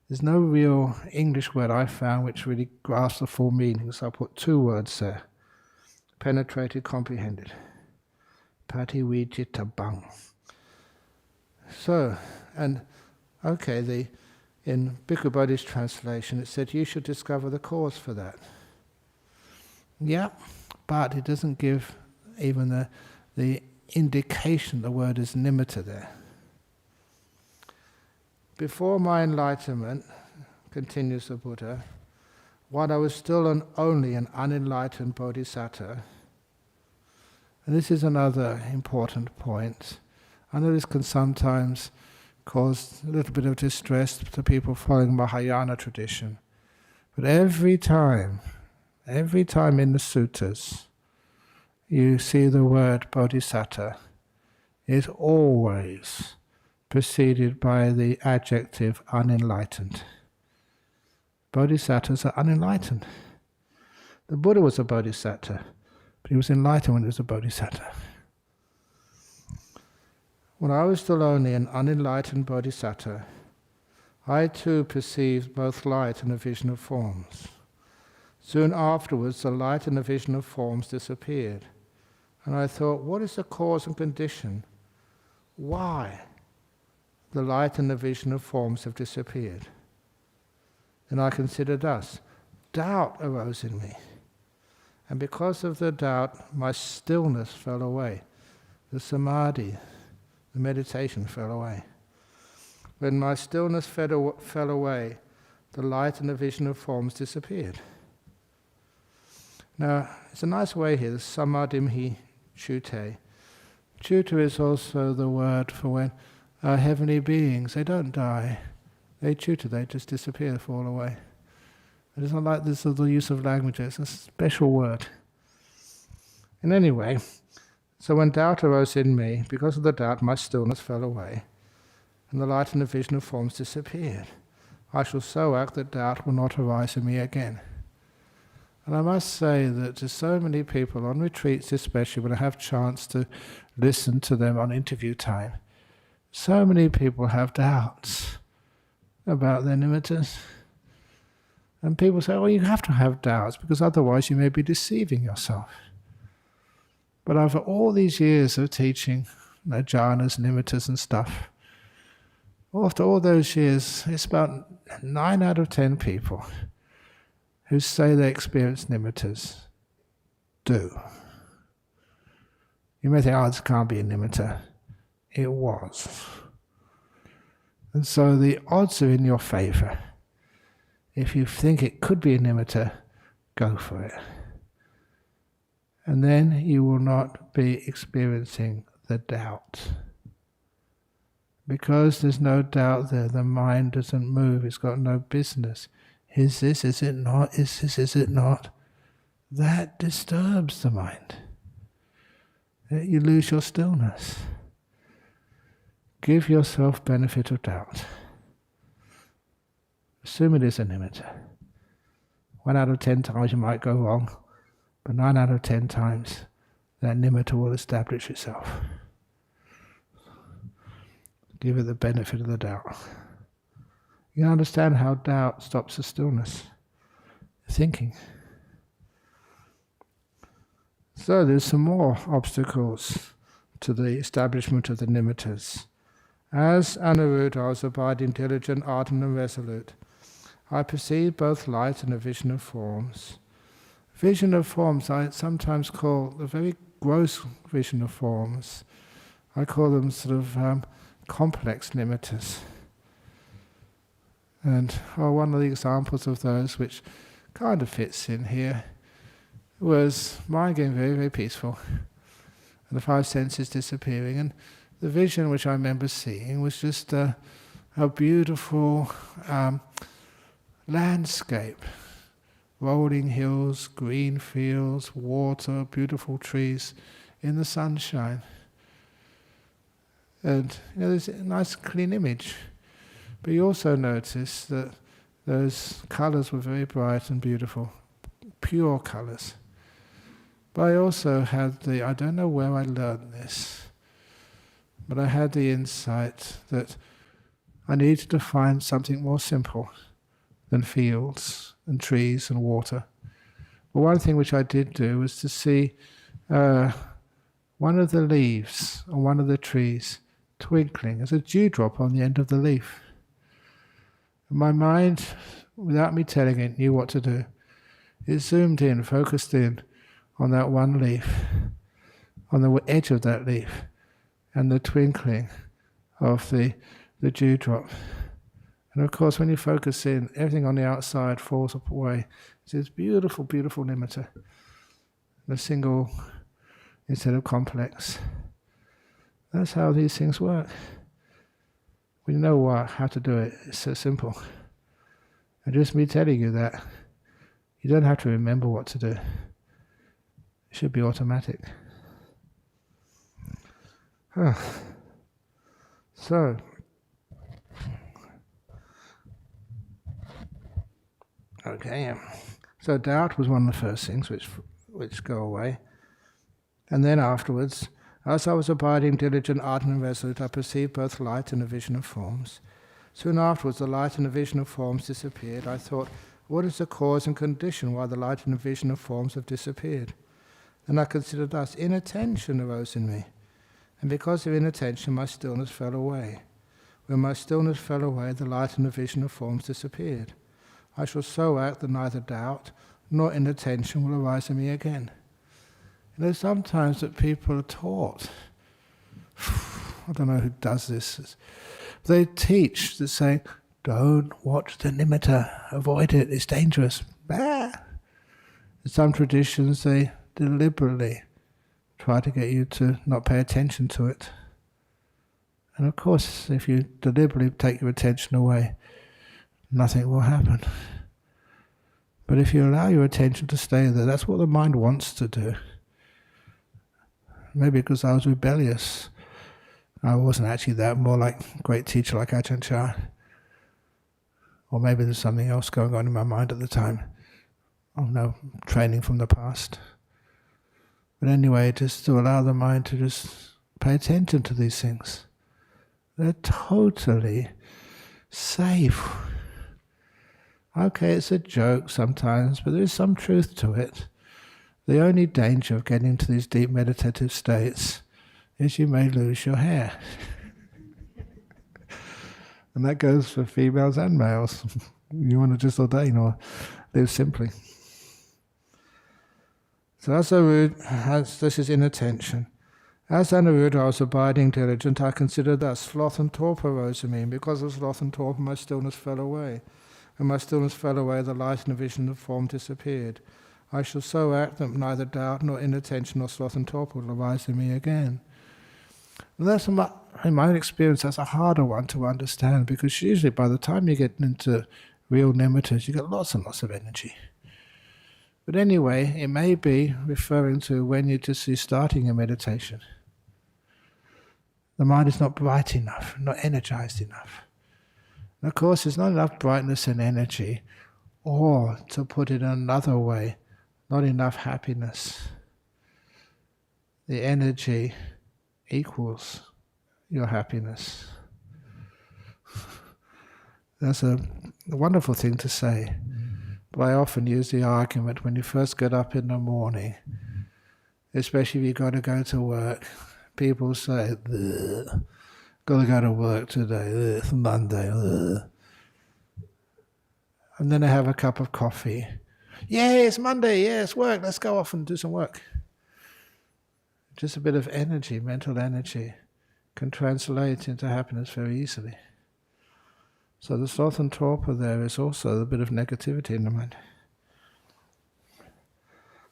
there's no real English word I found which really grasps the full meaning, so I put two words there. Penetrated, comprehended. Patiwijittabang. So, and okay, in Bhikkhu Bodhi's translation it said you should discover the cause for that. Yeah, but it doesn't give even the indication the word is nimitta there. Before my enlightenment, continues the Buddha, while I was still only an unenlightened bodhisattva, and this is another important point. I know this can sometimes cause a little bit of distress to people following Mahayana tradition, but every time in the suttas, you see the word bodhisattva is always preceded by the adjective unenlightened. Bodhisattvas are unenlightened. The Buddha was a bodhisattva, but he was enlightened when he was a bodhisattva. When I was still only an unenlightened bodhisattva, I too perceived both light and a vision of forms. Soon afterwards, the light and the vision of forms disappeared, and I thought, what is the cause and condition? Why the light and the vision of forms have disappeared? Then I considered thus, doubt arose in me, and because of the doubt, my stillness fell away. The samadhi, the meditation fell away. When my stillness fell away, the light and the vision of forms disappeared. Now, it's a nice way here, the samadhimhi chute. Chute is also the word for when heavenly beings, they don't die. They chute, they just disappear, they fall away. It's not like this is the use of language, it's a special word. And anyway, so when doubt arose in me, because of the doubt my stillness fell away, and the light and the vision of forms disappeared. I shall so act that doubt will not arise in me again. And I must say that to so many people, on retreats especially, when I have chance to listen to them on interview time, so many people have doubts about their nimittas. And people say, well, you have to have doubts, because otherwise you may be deceiving yourself. But after all these years of teaching jhanas, nimittas and stuff, after all those years, it's about 9 out of 10 people who say they experience nimittas do. You may think, oh, this can't be a nimitta. It was. And so the odds are in your favor. If you think it could be a nimitta, go for it. And then you will not be experiencing the doubt. Because there's no doubt there, the mind doesn't move, it's got no business. Is this, is it not? Is this, is it not? That disturbs the mind. You lose your stillness. Give yourself benefit of doubt. Assume it is a nimitta. 1 out of 10 times you might go wrong, but 9 out of 10 times that nimitta will establish itself. Give it the benefit of the doubt. You can understand how doubt stops the stillness, thinking. So there's some more obstacles to the establishment of the nimittas. As Anuruddha, I was abiding diligent, ardent and resolute. I perceived both light and a vision of forms. Vision of forms I sometimes call the very gross vision of forms. I call them sort of complex nimittas. And one of the examples of those which kind of fits in here, was mind getting very, very peaceful, and the five senses disappearing, and the vision which I remember seeing was just a beautiful landscape, rolling hills, green fields, water, beautiful trees in the sunshine. And there's a nice clean image. But you also notice that those colours were very bright and beautiful, pure colours. But I also had I don't know where I learned this, but I had the insight that I needed to find something more simple than fields and trees and water. But one thing which I did do was to see one of the leaves on one of the trees twinkling as a dewdrop on the end of the leaf. And my mind, without me telling it, knew what to do. It zoomed in, focused in on that one leaf, on the edge of that leaf, and the twinkling of the dewdrop. And of course, when you focus in, everything on the outside falls away. It's this beautiful, beautiful nimitta, a single instead of complex. That's how these things work. When you know how to do it, it's so simple. And just me telling you that, you don't have to remember what to do. It should be automatic. So, okay. So doubt was one of the first things which go away. And then afterwards, as I was abiding, diligent, ardent and resolute, I perceived both light and a vision of forms. Soon afterwards, the light and the vision of forms disappeared. I thought, what is the cause and condition why the light and the vision of forms have disappeared? And I considered thus, inattention arose in me. And because of inattention, my stillness fell away. When my stillness fell away, the light and the vision of forms disappeared. I shall so act that neither doubt nor inattention will arise in me again. Sometimes that people are taught, I don't know who does this, they teach that say, don't watch the nimitta, avoid it, it's dangerous. Bah! In some traditions they deliberately try to get you to not pay attention to it. And of course, if you deliberately take your attention away, nothing will happen. But if you allow your attention to stay there, that's what the mind wants to do. Maybe because I was rebellious. I wasn't actually that, more like a great teacher like Ajahn Brahm. Or maybe there's something else going on in my mind at the time. Oh no, training from the past. But anyway, just to allow the mind to just pay attention to these things. They're totally safe. Okay, it's a joke sometimes, but there is some truth to it. The only danger of getting into these deep meditative states is you may lose your hair. And that goes for females and males. You want to just ordain or live simply. So this is inattention. As Anaruddha, I was abiding diligent, I considered thus, sloth and torpor arose in me, and because of sloth and torpor my stillness fell away. When my stillness fell away, the light and the vision of form disappeared. I shall so act that neither doubt nor inattention nor sloth and torpor will arise in me again. And that's, in my own experience, that's a harder one to understand, because usually by the time you get into real nimittas, you get lots and lots of energy. But anyway, it may be referring to when you're just starting a meditation. The mind is not bright enough, not energized enough. And of course, there's not enough brightness and energy, or to put it another way, not enough happiness. The energy equals your happiness. That's a wonderful thing to say. But I often use the argument when you first get up in the morning, especially if you've got to go to work, people say, got to go to work today, it's Monday. And then they have a cup of coffee. Yeah, it's Monday, yeah, it's work, let's go off and do some work. Just a bit of energy, mental energy, can translate into happiness very easily. So the sloth and torpor there is also a bit of negativity in the mind.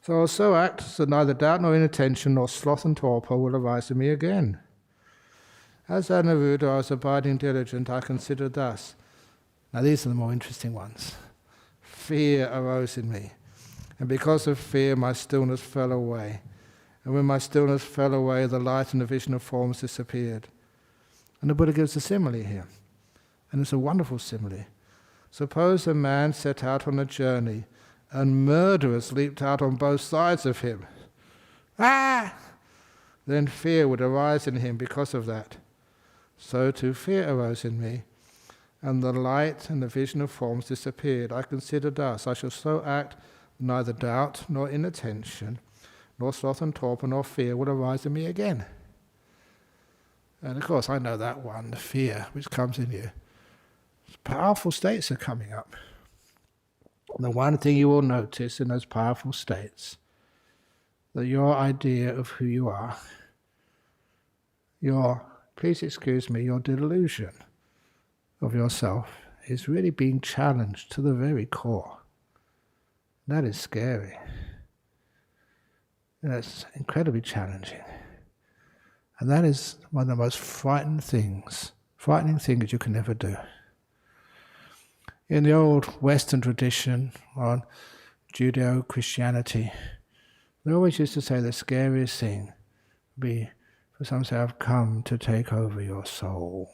So I'll so act that neither doubt nor inattention nor sloth and torpor will arise in me again. As Anuruddha, I was abiding diligent, I considered thus. Now these are the more interesting ones. Fear arose in me, and because of fear my stillness fell away. And when my stillness fell away, the light and the vision of forms disappeared. And the Buddha gives a simile here, and it's a wonderful simile. Suppose a man set out on a journey, and murderers leaped out on both sides of him. Ah! Then fear would arise in him because of that. So too fear arose in me, and the light and the vision of forms disappeared. I considered thus, I shall so act, neither doubt nor inattention, nor sloth and torpor nor fear will arise in me again. And of course I know that one, the fear which comes in you. Powerful states are coming up. The one thing you will notice in those powerful states, that your idea of who you are, please excuse me, your delusion of yourself is really being challenged to the very core. That is scary. That's incredibly challenging. And that is one of the most frightening things you can ever do. In the old Western tradition on Judeo-Christianity, they always used to say the scariest thing would be for someone to say, I've come to take over your soul.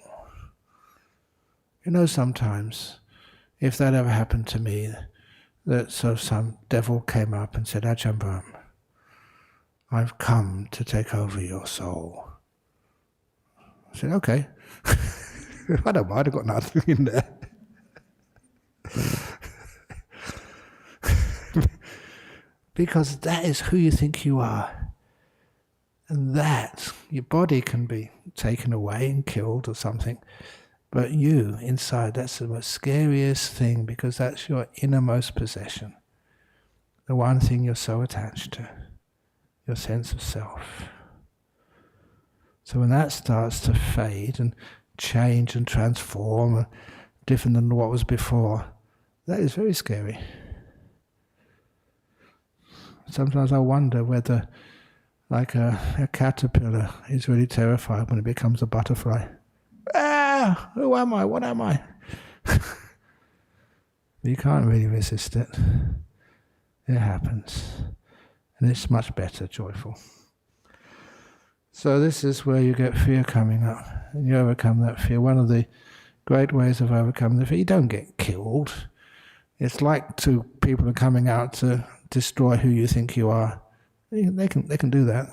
You know, sometimes, if that ever happened to me, that some devil came up and said, Ajahn Brahm, I've come to take over your soul. I said, okay. I don't mind, I've got nothing in there. Because that is who you think you are. And that, your body can be taken away and killed or something, but you, inside, that's the most scariest thing, because that's your innermost possession. The one thing you're so attached to, your sense of self. So when that starts to fade and change and transform, different than what was before, that is very scary. Sometimes I wonder whether, like a caterpillar is really terrified when it becomes a butterfly. Ah, who am I? What am I? You can't really resist it. It happens. And it's much better, joyful. So this is where you get fear coming up. And you overcome that fear. One of the great ways of overcoming the fear, you don't get killed. It's like two people are coming out to destroy who you think you are. They can do that.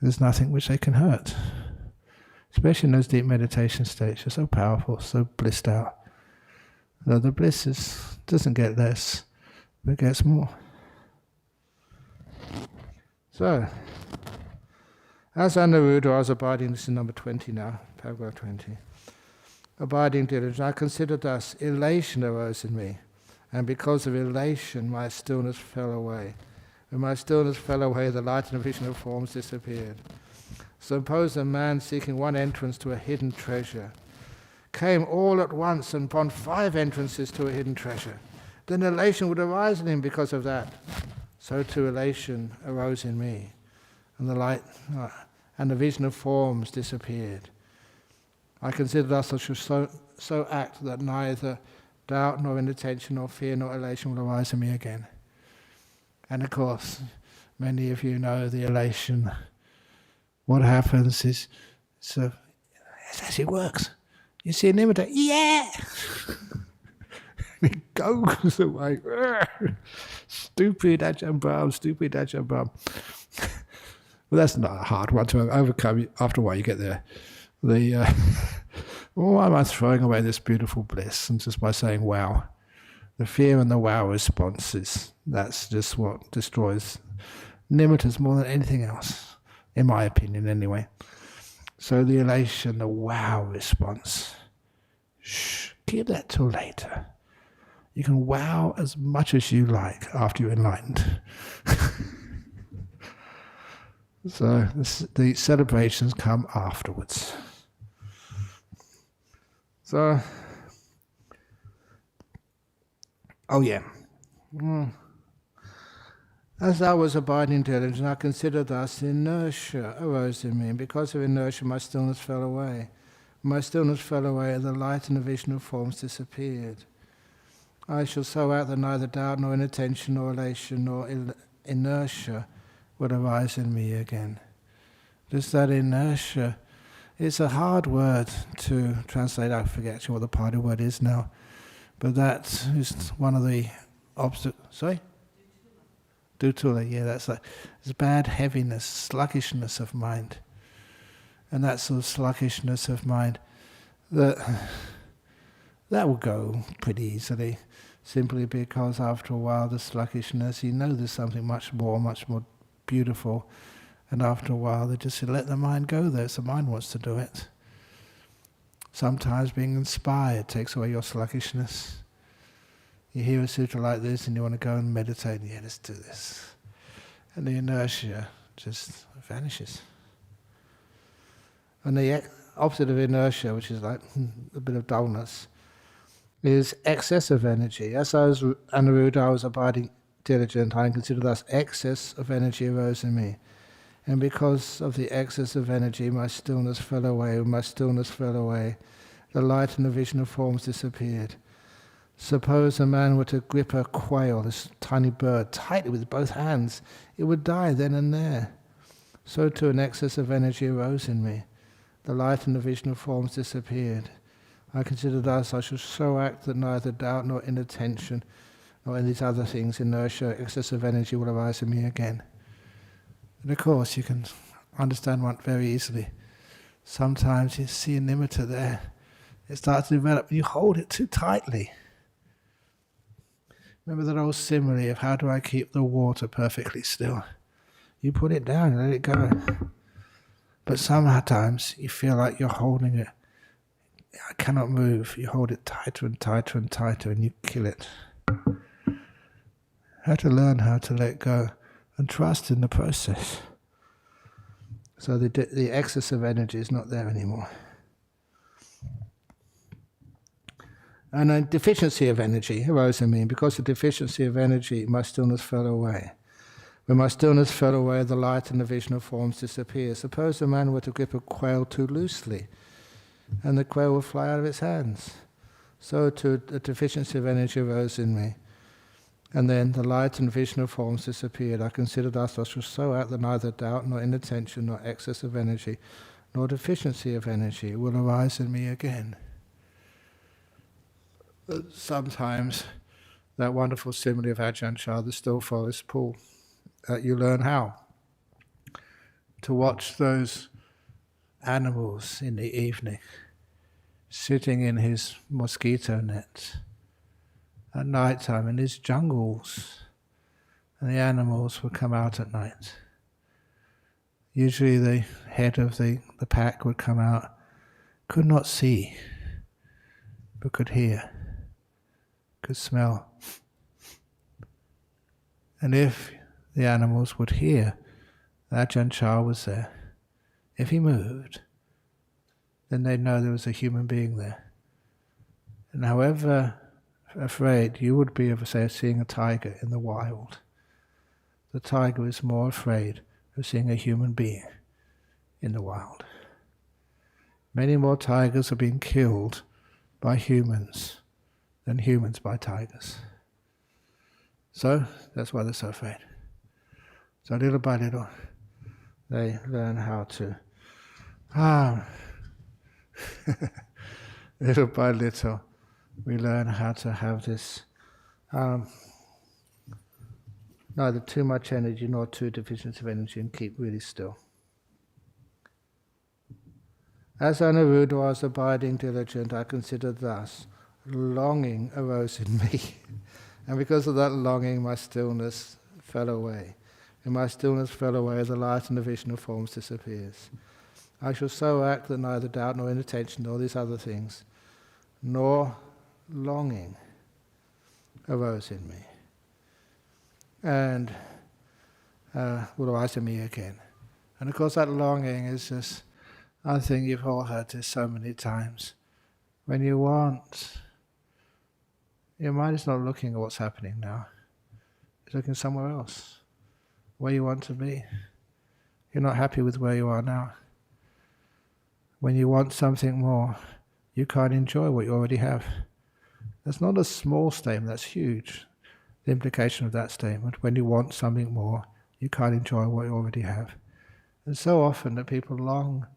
There's nothing which they can hurt. Especially in those deep meditation states, you're so powerful, so blissed out. Though the bliss doesn't get less, but it gets more. So, as Anuruddha, I was abiding, this is number 20 now, paragraph 20. Abiding diligence, I considered thus, elation arose in me, and because of elation my stillness fell away. When my stillness fell away, the light and the vision of forms disappeared. Suppose a man seeking one entrance to a hidden treasure came all at once and upon 5 entrances to a hidden treasure. Then elation would arise in him because of that. So too elation arose in me, and the light and the vision of forms disappeared. I consider thus I shall so act that neither doubt nor inattention nor fear nor elation will arise in me again. And of course, many of you know the elation. What happens is, it's as it works. You see an imitator, yeah! It goes away. Stupid Ajahn Brahm, stupid Ajahn Brahm. Well, that's not a hard one to overcome. After a while, you get there. Why am I throwing away this beautiful bliss? And just by saying wow. The fear and the wow responses, that's just what destroys nimittas more than anything else, in my opinion anyway. So the elation, the wow response, keep that till later. You can wow as much as you like after you're enlightened. So the celebrations come afterwards. So, oh yeah. As I was abiding diligent, I considered thus inertia arose in me, and because of inertia my stillness fell away. When my stillness fell away, the light and the vision of forms disappeared. I shall so act that neither doubt nor inattention nor elation nor inertia would arise in me again. Just that inertia, it's a hard word to translate. I forget actually what the Pali word is now, but that is one of the obstacles. Sorry? Dutula, yeah, that's like it's bad heaviness, sluggishness of mind. And that sort of sluggishness of mind, that will go pretty easily, simply because after a while the sluggishness, you know there's something much more beautiful, and after a while they just say, let the mind go there, it's the mind wants to do it. Sometimes being inspired takes away your sluggishness. You hear a sutra like this and you want to go and meditate, yeah, let's do this. And the inertia just vanishes. And the opposite of inertia, which is like a bit of dullness, is excess of energy. As I was Anuruddha, I was abiding diligent, I considered thus excess of energy arose in me. And because of the excess of energy, my stillness fell away. When my stillness fell away, the light and the vision of forms disappeared. Suppose a man were to grip a quail, this tiny bird, tightly with both hands, it would die then and there. So too an excess of energy arose in me. The light and the vision of forms disappeared. I considered thus I should so act that neither doubt nor inattention nor any of these other things, inertia, excess of energy, will arise in me again. And of course you can understand one very easily. Sometimes you see a nimitta there, it starts to develop, you hold it too tightly. Remember that old simile of how do I keep the water perfectly still? You put it down and let it go. But sometimes you feel like you're holding it. I cannot move. You hold it tighter and tighter and tighter and you kill it. How to learn how to let go and trust in the process. So the excess of energy is not there anymore. And a deficiency of energy arose in me, and because of deficiency of energy, my stillness fell away. When my stillness fell away, the light and the vision of forms disappeared. Suppose a man were to grip a quail too loosely, and the quail would fly out of its hands. So too a deficiency of energy arose in me. And then the light and vision of forms disappeared. I considered thus I should so act that neither doubt nor inattention nor excess of energy nor deficiency of energy will arise in me again. Sometimes that wonderful simile of Ajahn Brahm, the still forest pool, you learn how to watch those animals in the evening sitting in his mosquito net at night time in his jungles, and the animals would come out at night. Usually the head of the pack would come out, could not see, but could hear, could smell. And if the animals would hear that Ajahn Brahm was there, if he moved, then they'd know there was a human being there. And however afraid you would be of, say, seeing a tiger in the wild, the tiger is more afraid of seeing a human being in the wild. Many more tigers are being killed by humans than humans by tigers. So that's why they're so afraid. So little by little, they learn how to, little by little, we learn how to have this, neither too much energy nor too deficient of energy, and keep really still. As Anuruddha was abiding diligent, I considered thus, longing arose in me. And because of that longing, my stillness fell away. When my stillness fell away, the light and the vision of forms disappears. I shall so act that neither doubt nor inattention nor these other things, nor longing arose in me, and will arise in me again. And of course that longing is just, I think you've all heard this so many times. When you want, your mind is not looking at what's happening now. It's looking somewhere else. where you want to be. You're not happy with where you are now. When you want something more, you can't enjoy what you already have. That's not a small statement, that's huge. The implication of that statement, when you want something more, you can't enjoy what you already have. And so often that people long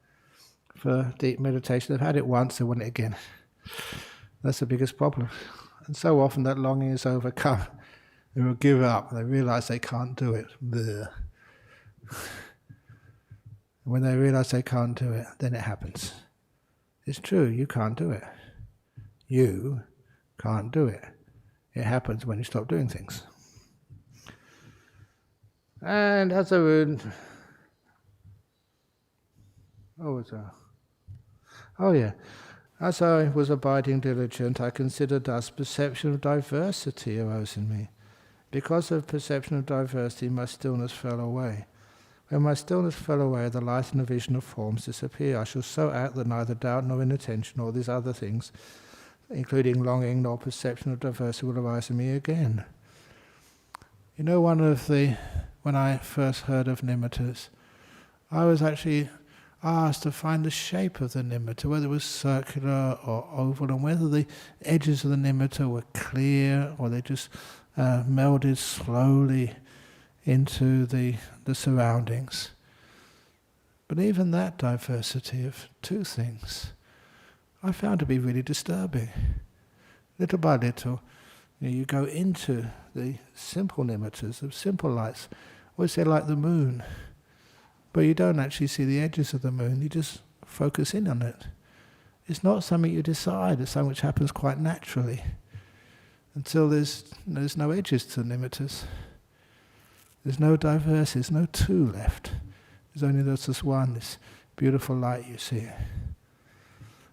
for deep meditation, they've had it once, they want it again. That's the biggest problem. And so often that longing is overcome. They will give up, they realize they can't do it. Blech. When they realize they can't do it, then it happens. It's true, you can't do it. You can't do it. It happens when you stop doing things. And as I would... As I was abiding diligent, I considered thus perception of diversity arose in me. Because of perception of diversity, my stillness fell away. When my stillness fell away, the light and the vision of forms disappear. I shall so act that neither doubt nor inattention nor these other things, including longing nor perception of diversity, will arise in me again. You know, when I first heard of nimittas, I was actually asked to find the shape of the nimitta, whether it was circular or oval, and whether the edges of the nimitta were clear or they just melded slowly into the surroundings. But even that diversity of two things I found to be really disturbing. Little by little, you go into the simple nimittas, of simple lights, always say like the moon, but you don't actually see the edges of the moon, you just focus in on it. It's not something you decide, it's something which happens quite naturally, until there's no edges to the nimittas. There's no diversity, there's no two left. There's only this one, this beautiful light you see.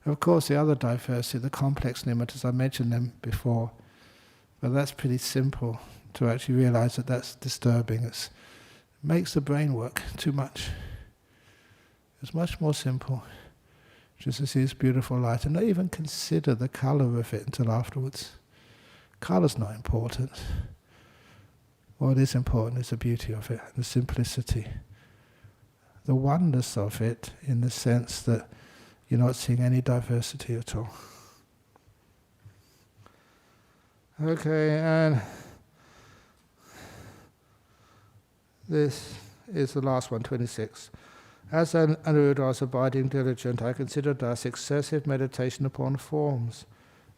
Of course, the other diversity, the complex nimittas, I mentioned them before, but that's pretty simple to actually realize that that's disturbing. It makes the brain work too much. It's much more simple just to see this beautiful light and not even consider the color of it until afterwards. Color's not important. What is important is the beauty of it, the simplicity, the oneness of it, in the sense that you're not seeing any diversity at all. Okay, and this is the last one, 26. As an Anuruddha was abiding diligent, I considered thus excessive meditation upon forms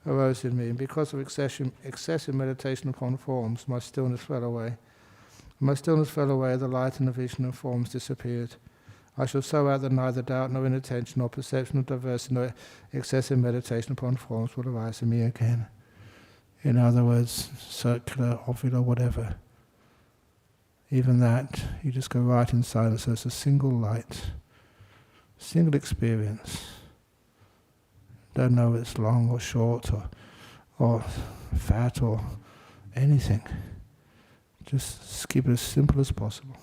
arose in me, and because of excessive meditation upon forms, my stillness fell away. When my stillness fell away, the light and the vision of forms disappeared. I shall so act that neither doubt nor inattention nor perception of diversity nor excessive meditation upon forms will arise in me again. In other words, circular, ovular, whatever. Even that, you just go right in silence. There's a single light, single experience. Don't know if it's long or short or fat or anything. Just keep it as simple as possible.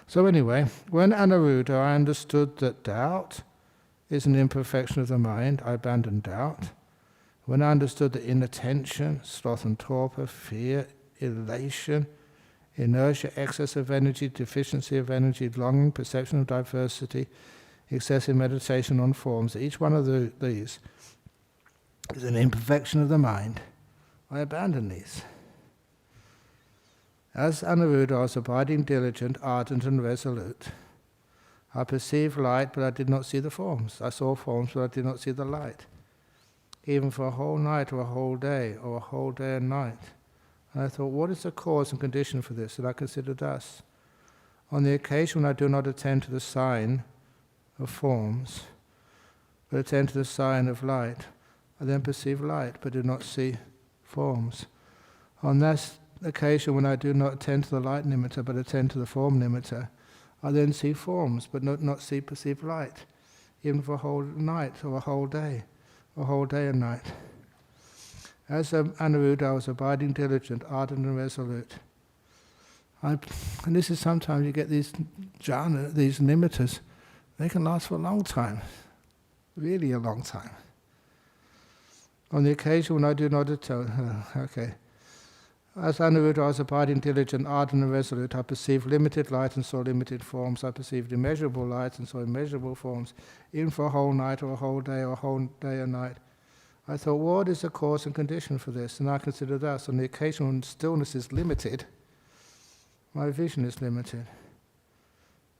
So anyway, when Anuruddha, I understood that doubt is an imperfection of the mind, I abandoned doubt. When I understood that inattention, sloth and torpor, fear, elation, inertia, excess of energy, deficiency of energy, longing, perception of diversity, excessive meditation on forms, each one of these is an imperfection of the mind, I abandon these. As Anuruddha was abiding diligent, ardent and resolute, I perceived light, but I did not see the forms. I saw forms, but I did not see the light. Even for a whole night or a whole day and night. And I thought, what is the cause and condition for this? And I considered thus. On the occasion when I do not attend to the sign of forms, but attend to the sign of light, I then perceive light, but do not see forms. On that occasion when I do not attend to the light nimitta, but attend to the form nimitta, I then see forms, but not perceive light, even for a whole night or a whole day and night. As Anuruddha, I was abiding diligent, ardent and resolute. And this is sometimes you get these jhana, these nimittas, they can last for a long time, really a long time. On the occasion when I do not attend, As Anuruddha, I was abiding diligent, ardent and resolute. I perceived limited light and saw limited forms. I perceived immeasurable light and saw immeasurable forms, even for a whole night or a whole day or a whole day or night. I thought, what is the cause and condition for this? And I considered thus, on the occasion when stillness is limited, my vision is limited.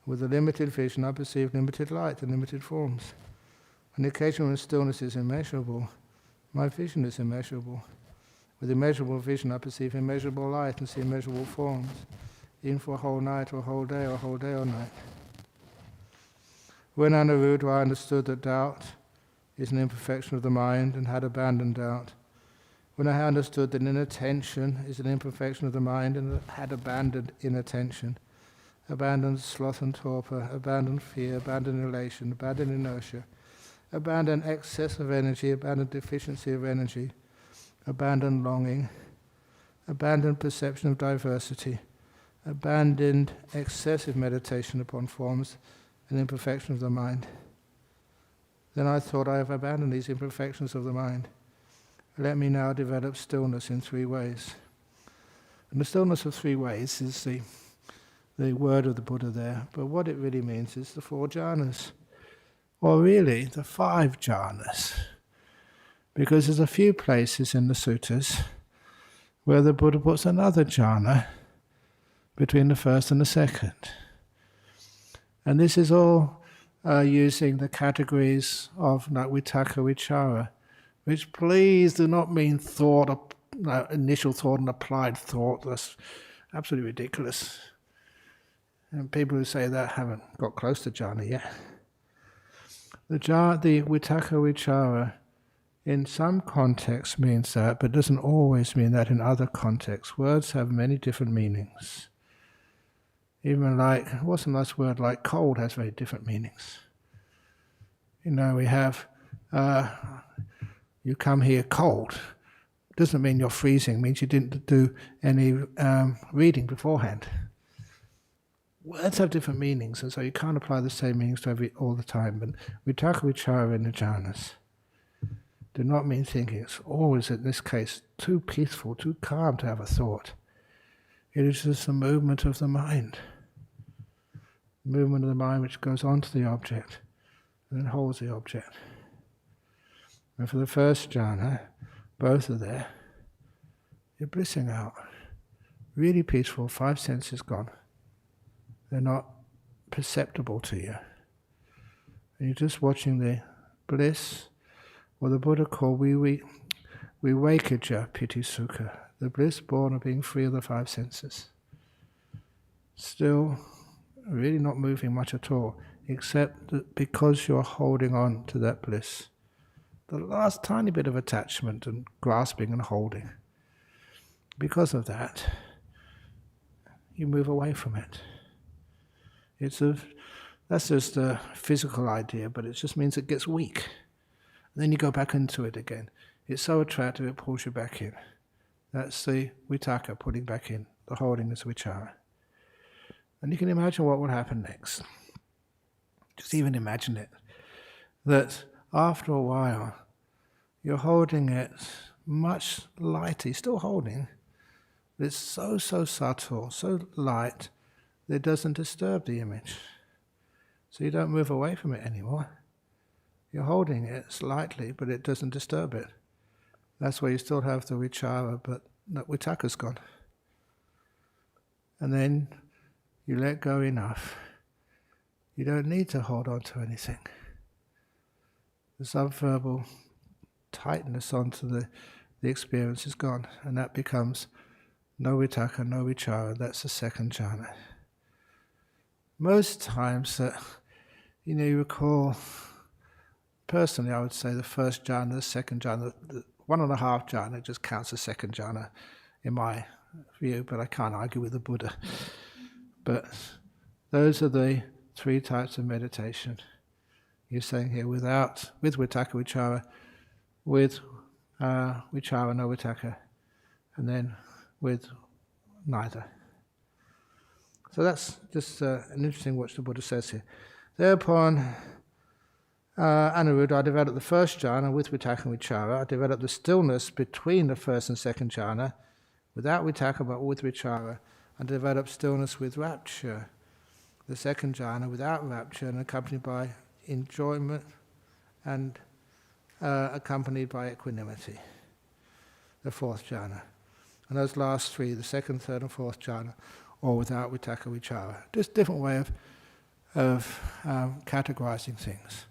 With a limited vision, I perceive limited light and limited forms. On the occasion when stillness is immeasurable, my vision is immeasurable. With immeasurable vision, I perceive immeasurable light and see immeasurable forms, even for a whole night or a whole day or a whole day or night. When Anuruddha, I understood that doubt is an imperfection of the mind and had abandoned doubt. When I understood that inattention is an imperfection of the mind and had abandoned inattention, abandoned sloth and torpor, abandoned fear, abandoned elation, abandoned inertia, abandoned excess of energy, abandoned deficiency of energy, abandoned longing, abandoned perception of diversity, abandoned excessive meditation upon forms and imperfection of the mind. Then I thought, I have abandoned these imperfections of the mind. Let me now develop stillness in 3 ways. And the stillness of 3 ways is the word of the Buddha there, but what it really means is the 4 jhanas, or really the 5 jhanas, because there's a few places in the suttas where the Buddha puts another jhana between the first and the second. And this is all using the categories of vitakka vichara, which please do not mean thought, initial thought and applied thought. That's absolutely ridiculous. And people who say that haven't got close to jhana yet. The vitakka vichara in some contexts means that, but doesn't always mean that in other contexts. Words have many different meanings. Even like, what's a nice word like cold has very different meanings. You know, we have, you come here cold. Doesn't mean you're freezing, it means you didn't do any reading beforehand. Words have different meanings, and so you can't apply the same meanings to all the time. But vitakka vichara in the jhanas do not mean thinking. It's always, in this case, too peaceful, too calm to have a thought. It is just the movement of the mind. Movement of the mind which goes on to the object and then holds the object. And for the first jhana, both are there. You're blissing out. Really peaceful, 5 senses gone. They're not perceptible to you. And you're just watching the bliss, what the Buddha called vivekaja piti sukha, the bliss born of being free of the 5 senses. Still, really not moving much at all, except that because you're holding on to that bliss. The last tiny bit of attachment and grasping and holding. Because of that, you move away from it. That's just a physical idea, but it just means it gets weak. And then you go back into it again. It's so attractive it pulls you back in. That's the vitakka, putting back in. The holding is vichara. And you can imagine what will happen next. Just even imagine it. That after a while, you're holding it much lighter. You're still holding. But it's so subtle, so light, that it doesn't disturb the image. So you don't move away from it anymore. You're holding it slightly, but it doesn't disturb it. That's why you still have the vichara, but that vitakka's gone. And then you let go enough. You don't need to hold on to anything. The subverbal tightness onto the experience is gone, and that becomes no vitakka, no vichara. That's the second jhana. Most times that, you recall, personally I would say the first jhana, the second jhana, the 1.5 jhana just counts as second jhana in my view, but I can't argue with the Buddha. But those are the 3 types of meditation. You're saying here with vitakka vichara, with vichara no vitakka, and then with neither. So that's just an interesting what the Buddha says here. Thereupon, Anuruddha, I developed the first jhana with vitakka and vichara. I developed the stillness between the first and second jhana without vitaka but with vichara, and develop stillness with rapture. The second jhana without rapture and accompanied by enjoyment and accompanied by equanimity. The fourth jhana. And those last three, the second, third and fourth jhana, all without vitaka vichara. Just different way of categorizing things.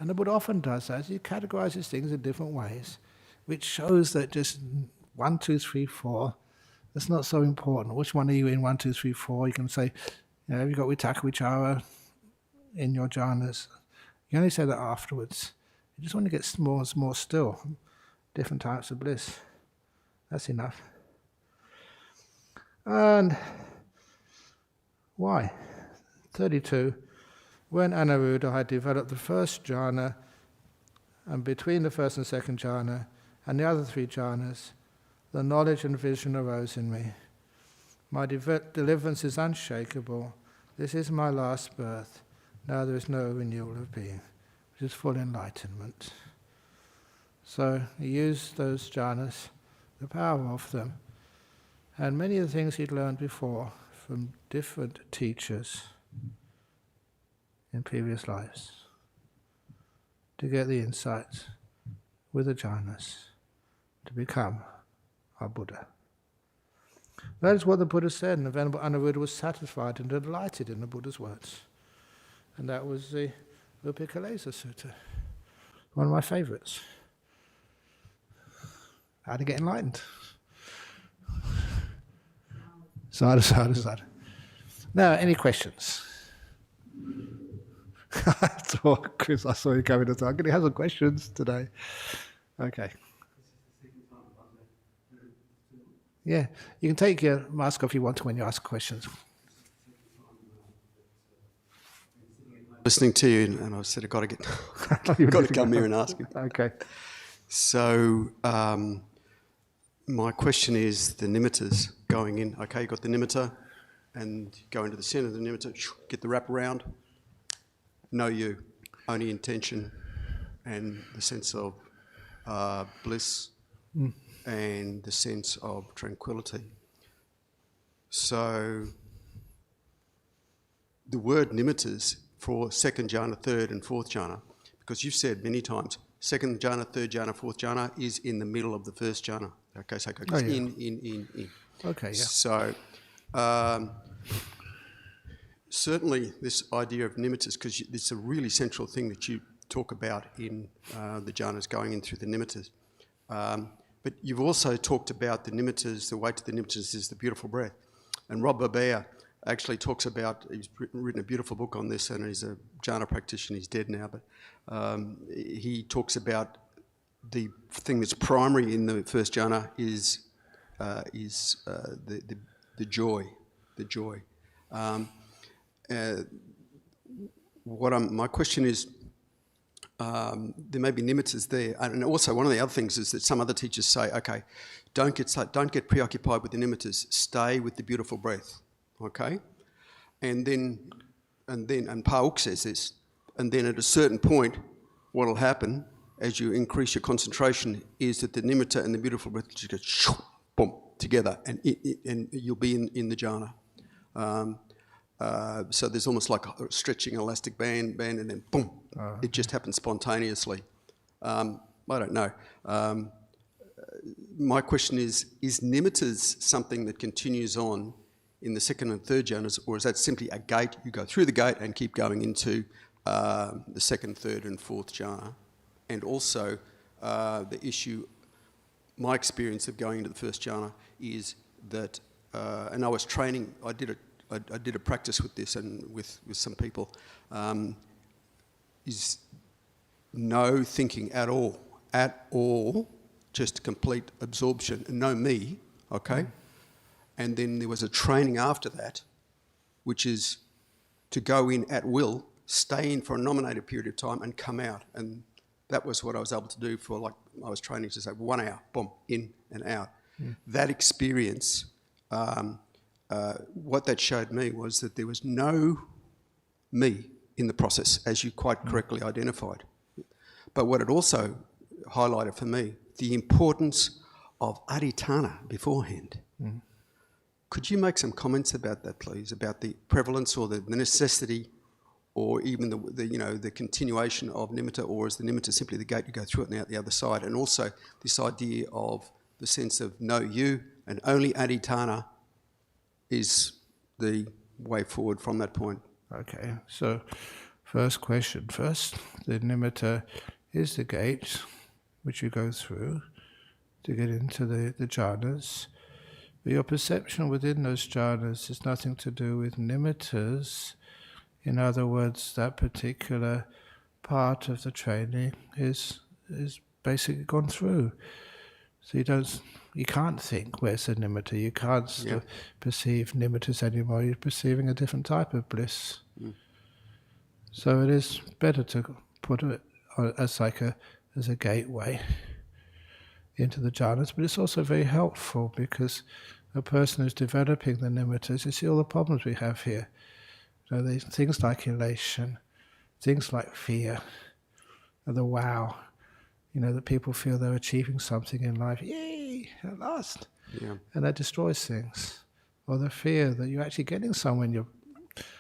And the Buddha often does that. He categorizes things in different ways, which shows that just 1, 2, 3, 4, that's not so important. Which one are you in, 1, 2, 3, 4? You can say, have you got vitaka vichara in your jhanas? You only say that afterwards. You just want to get more still. Different types of bliss. That's enough. And why? 32. When Anuruddha had developed the first jhana, and between the first and second jhana and the other 3 jhanas, the knowledge and vision arose in me. My deliverance is unshakable. This is my last birth. Now there is no renewal of being, which is full enlightenment. So he used those jhanas, the power of them, and many of the things he'd learned before from different teachers in previous lives, to get the insights with the jhanas to become our Buddha. That is what the Buddha said, and the Venerable Anuruddha was satisfied and delighted in the Buddha's words. And that was the Upakkilesa Sutta, one of my favourites. How to get enlightened. Sadhu, sadhu, sadhu. Now, any questions? I saw you coming to talk. He has some questions today. Okay. Yeah, you can take your mask off if you want to when you ask questions. Listening to you, and I said, I've got to come here and ask you. Okay. So, my question is the nimittas going in. Okay, you got the nimitta, and go into the centre of the nimitta, get the wrap around. Know you, only intention, and the sense of bliss, and the sense of tranquility. So, the word nimittas for second jhana, third and fourth jhana, because you've said many times, second jhana, third jhana, fourth jhana is in the middle of the first jhana. Okay, so it goes in. Okay, yeah. So, certainly this idea of nimittas, because it's a really central thing that you talk about in the jhanas going in through the nimittas. But you've also talked about the nimittas, the way to the nimittas is the beautiful breath. And Rob Babea actually talks about, he's written a beautiful book on this, and he's a jhana practitioner, he's dead now, but he talks about the thing that's primary in the first jhana is the joy. My question is, there may be nimittas there, and also one of the other things is that some other teachers say, okay, don't get preoccupied with the nimittas, stay with the beautiful breath, okay? And Pauk says this, and then at a certain point, what will happen as you increase your concentration is that the nimitta and the beautiful breath just go shoo, boom, together, and you'll be in the jhana. So there's almost like stretching an elastic band, and then boom, it just happens spontaneously. I don't know. My question is nimittas something that continues on in the second and third jhanas, or is that simply a gate? You go through the gate and keep going into the second, third and fourth jhana. And also the issue, my experience of going into the first jhana is that, and I was training, I did a practice with this and with some people, is no thinking at all, just complete absorption, and no me, okay? And then there was a training after that, which is to go in at will, stay in for a nominated period of time and come out. And that was what I was able to do for, like, I was training to say 1 hour, boom, in and out. That experience, what that showed me was that there was no me in the process, as you quite correctly identified. But what it also highlighted for me, the importance of adhitthana beforehand. Could you make some comments about that, please, about the prevalence or the necessity, or even the continuation of nimitta, or is the nimitta simply the gate you go through it and out the other side? And also this idea of the sense of no you and only aditana is the way forward from that point. Okay, so first question first. The nimitta is the gate which you go through to get into the jhanas. But your perception within those jhanas has nothing to do with nimittas. In other words, that particular part of the training is basically gone through. So you can't think, where's the nimitta? You can't perceive nimittas anymore. You're perceiving a different type of bliss. So it is better to put it as a gateway into the jhanas, but it's also very helpful because a person who's developing the nimittas, you see all the problems we have here. So there's things like elation, things like fear, and the wow. That people feel they're achieving something in life. Yay, at last. Yeah. And that destroys things. Or the fear that you're actually getting somewhere in your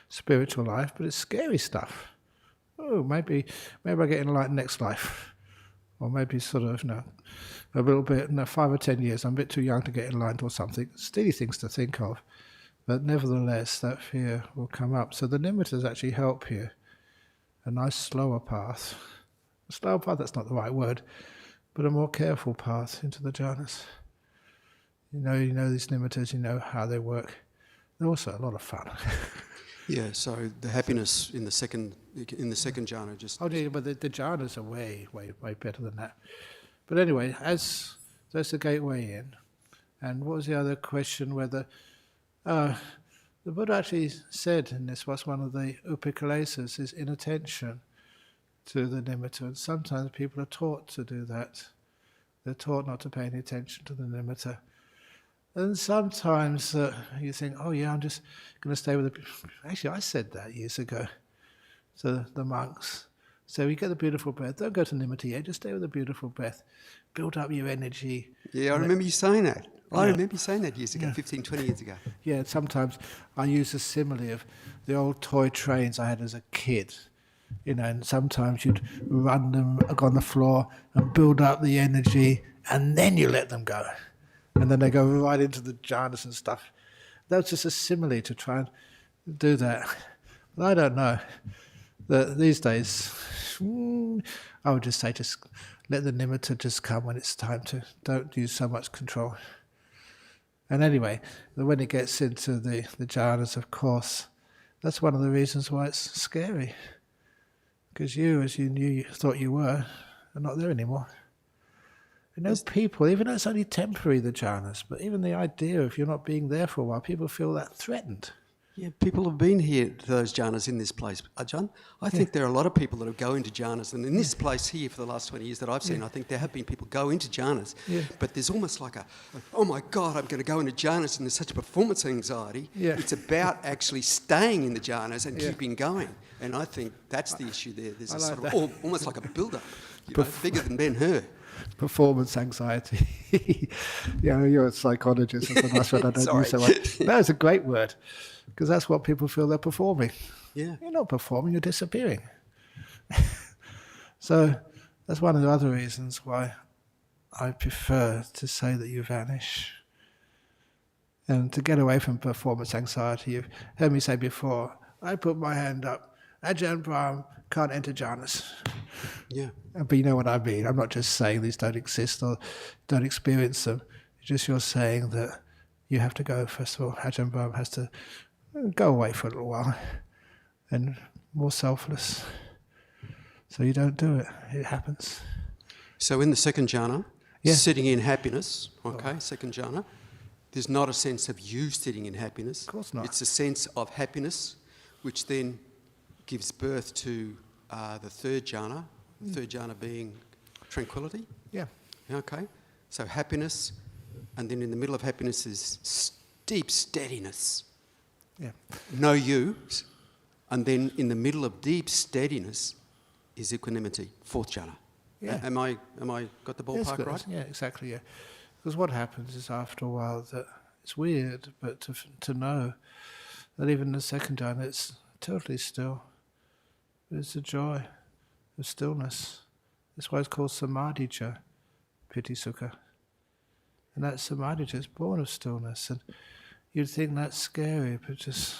spiritual life, but it's scary stuff. Oh, maybe I get enlightened next life. Or maybe sort of, a little bit, 5 or 10 years, I'm a bit too young to get enlightened or something. Silly things to think of. But nevertheless, that fear will come up. So the nimittas actually help here. A nice slower path. A slower path, that's not the right word, but a more careful path into the jhanas. You know these nimittas, you know how they work. They're also a lot of fun. Yeah, so the happiness in the second jhana just... Oh, yeah, but the jhanas are way, way, way better than that. But anyway, that's the gateway in. And what was the other question? Whether the Buddha actually said in this, was one of the Upakkilesas, is inattention to the nimitta. And sometimes people are taught to do that. They're taught not to pay any attention to the nimitta. And sometimes you think, oh yeah, I'm just going to stay with the... Actually, I said that years ago to the monks. So you get the beautiful breath. Don't go to nimitta yet, just stay with the beautiful breath. Build up your energy. Yeah, I remember you saying that. I remember you saying that years ago, 15, 20 years ago. Yeah, sometimes I use the simile of the old toy trains I had as a kid. And sometimes you'd run them on the floor and build up the energy, and then you let them go. And then they go right into the jhanas and stuff. That was just a simile to try and do that. But I don't know. These days, I would just say just let the nimitta just come when it's time to. Don't use so much control. And anyway, when it gets into the jhanas, of course, that's one of the reasons why it's scary. Because you, as you thought you were, are not there anymore. People, even though it's only temporary, the jhanas, but even the idea of you're not being there for a while, people feel that threatened. Yeah, people have been here to those jhanas in this place. Ajahn, I think there are a lot of people that go into jhanas, and in this place here for the last 20 years that I've seen, I think there have been people go into jhanas, but there's almost like oh my God, I'm going to go into jhanas, and there's such a performance anxiety. Yeah. It's about actually staying in the jhanas and keeping going. And I think that's the issue there. There's sort of almost like a build-up, bigger than Ben-Hur. Performance anxiety. You're a psychologist. That's a nice word. I don't use so much. No, it's a great word, because that's what people feel they're performing. Yeah. You're not performing, you're disappearing. So that's one of the other reasons why I prefer to say that you vanish. And to get away from performance anxiety, you've heard me say before, I put my hand up, Ajahn Brahm can't enter jhanas. Yeah. But you know what I mean. I'm not just saying these don't exist or don't experience them. It's just you're saying that you have to go, first of all, Ajahn Brahm has to go away for a little while and more selfless. So you don't do it. It happens. So in the second jhana, sitting in happiness, second jhana, there's not a sense of you sitting in happiness. Of course not. It's a sense of happiness, which then gives birth to the third jhana being tranquility. Yeah. Okay. So happiness, and then in the middle of happiness is deep steadiness. Yeah. No you, and then in the middle of deep steadiness is equanimity, fourth jhana. Yeah. Am I got the ballpark right? Yeah, exactly. Yeah. Because what happens is after a while that It's weird, but to know that even in the second jhana it's totally still. It's a joy of stillness. That's why it's called samadhija, piti sukha. And that samadhija is born of stillness. And you'd think that's scary, but just,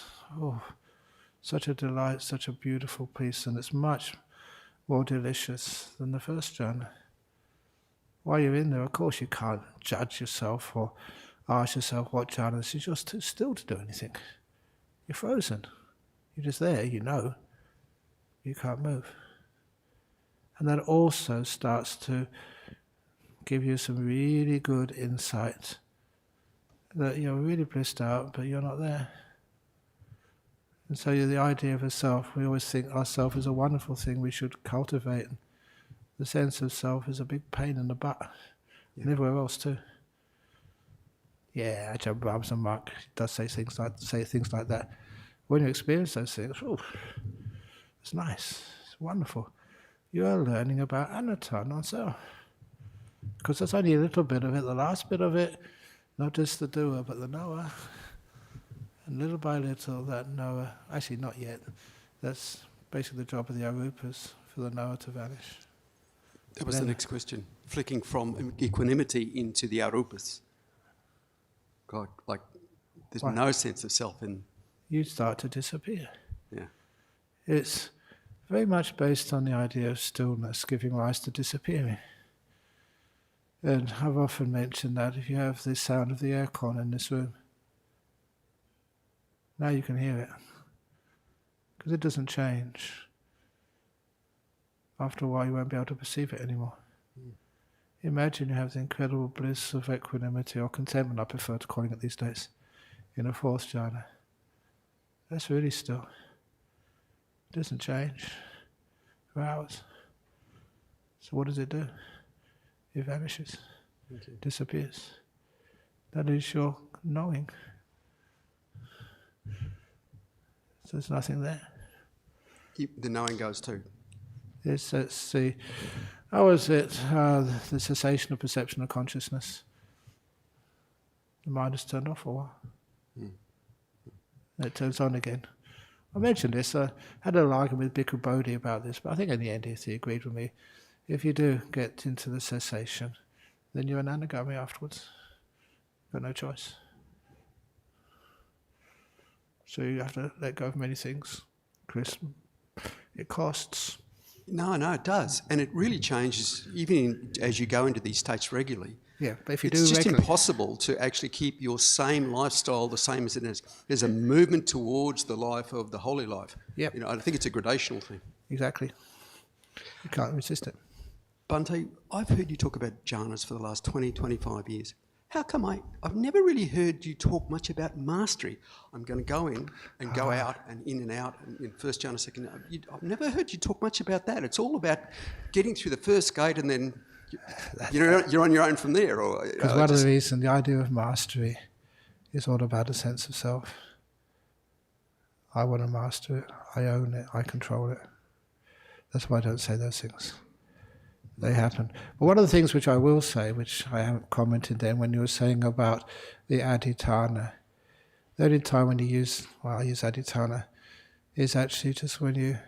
such a delight, such a beautiful peace, and it's much more delicious than the first jhana. While you're in there, of course, you can't judge yourself or ask yourself what jhana this is. You're too still to do anything. You're frozen. You're just there, you know. You can't move. And that also starts to give you some really good insight that you're really blissed out, but you're not there. And so the idea of a self, we always think our self is a wonderful thing we should cultivate. The sense of self is a big pain in the butt, and everywhere else too. Yeah, Ajahn Brahm's a monk. He does say things like that. When you experience those things, it's nice, it's wonderful. You are learning about anatta, not self. Because there's only a little bit of it, the last bit of it, not just the doer, but the knower. And little by little, that knower, actually not yet, that's basically the job of the arupas, for the knower to vanish. That was the next question. Flicking from equanimity into the arupas. God, like, there's no sense of self in... You start to disappear. Yeah. It's very much based on the idea of stillness giving rise to disappearing. And I've often mentioned that if you have the sound of the aircon in this room, now you can hear it, because it doesn't change. After a while you won't be able to perceive it anymore. Imagine you have the incredible bliss of equanimity or contentment, I prefer to calling it these days, in a fourth jhana. That's really still. It doesn't change for hours. So what does it do? It vanishes, disappears. That is your knowing. So there's nothing there. The knowing goes too. It's the, how is it, the cessation of perception of consciousness. The mind is turned off for a while. And it turns on again. I mentioned this, I had an argument with Bhikkhu Bodhi about this, but I think in the end he agreed with me. If you do get into the cessation, then you're an anagami afterwards. You've got no choice. So you have to let go of many things. Chris, it costs. No, it does. And it really changes, even as you go into these states regularly. Yeah, but if you it's do just regularly, impossible to actually keep your same lifestyle the same as it is. There's a movement towards the life of the holy life. Yep. I think it's a gradational thing. Exactly. You can't resist it. Bhante, I've heard you talk about jhanas for the last 20, 25 years. How come I've never really heard you talk much about mastery? I'm going to go in and go out and in and out and in first jhana, second. I've never heard you talk much about that. It's all about getting through the first gate and then you're on your own from there. Because one of the reasons, the idea of mastery is all about a sense of self. I want to master it, I own it, I control it. That's why I don't say those things. They happen. But one of the things which I will say, which I haven't commented then, when you were saying about the adhitthana, the only time when you use, I use adhitthana, is actually just when you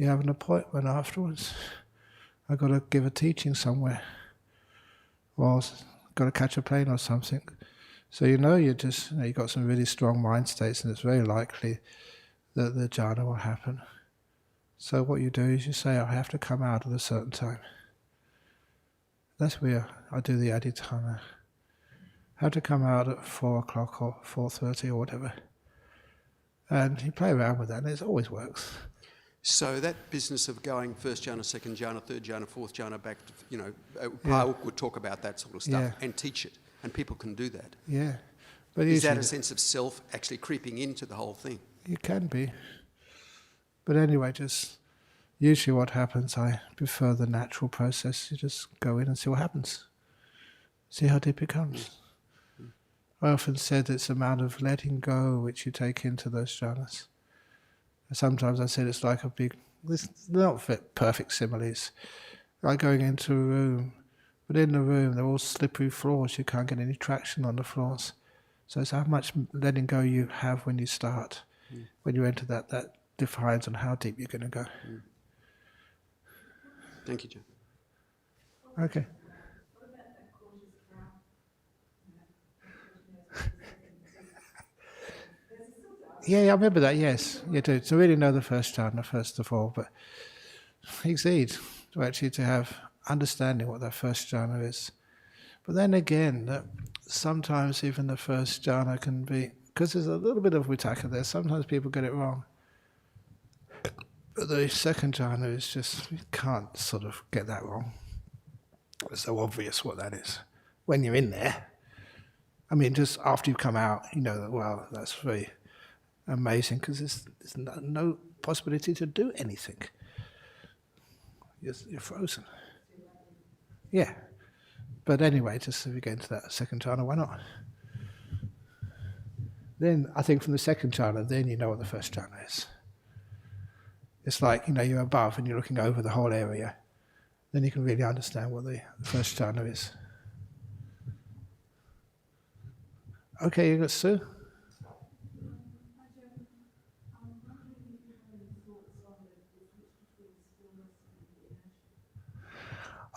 have an appointment afterwards. I've got to give a teaching somewhere, or I've got to catch a plane or something. So you've got some really strong mind states, and it's very likely that the jhana will happen. So what you do is you say, I have to come out at a certain time. That's where I do the adhitthana. I have to come out at 4 o'clock or 4:30 or whatever. And you play around with that, and it always works. So that business of going first jhana, second jhana, third jhana, fourth jhana, back to, Paul would talk about that sort of stuff and teach it, and people can do that. Yeah. But is that a sense of self actually creeping into the whole thing? It can be. But anyway, usually what happens, I prefer the natural process. You just go in and see what happens. See how deep it comes. I often said it's a matter of letting go which you take into those jhanas. Sometimes I said it's like they're not perfect similes, like going into a room, but in the room they're all slippery floors, you can't get any traction on the floors. So it's how much letting go you have when you start. When you enter that defines on how deep you're going to go. Thank you, John. Okay. Yeah, I remember that, yes. You do. To really know the first jhana, first of all, but exceed to actually to have understanding what that first jhana is. But then again, that sometimes even the first jhana can be, because there's a little bit of vitakka there, sometimes people get it wrong. But the second jhana is just, you can't sort of get that wrong. It's so obvious what that is. When you're in there, I mean, just after you've come out, you know that, well, that's very amazing, because there's no possibility to do anything. You're frozen. Yeah. But anyway, just if we get into that second jhana, why not? Then, I think from the second jhana, then you know what the first jhana is. It's like, you're above and you're looking over the whole area. Then you can really understand what the first jhana is. Okay, you got Sue?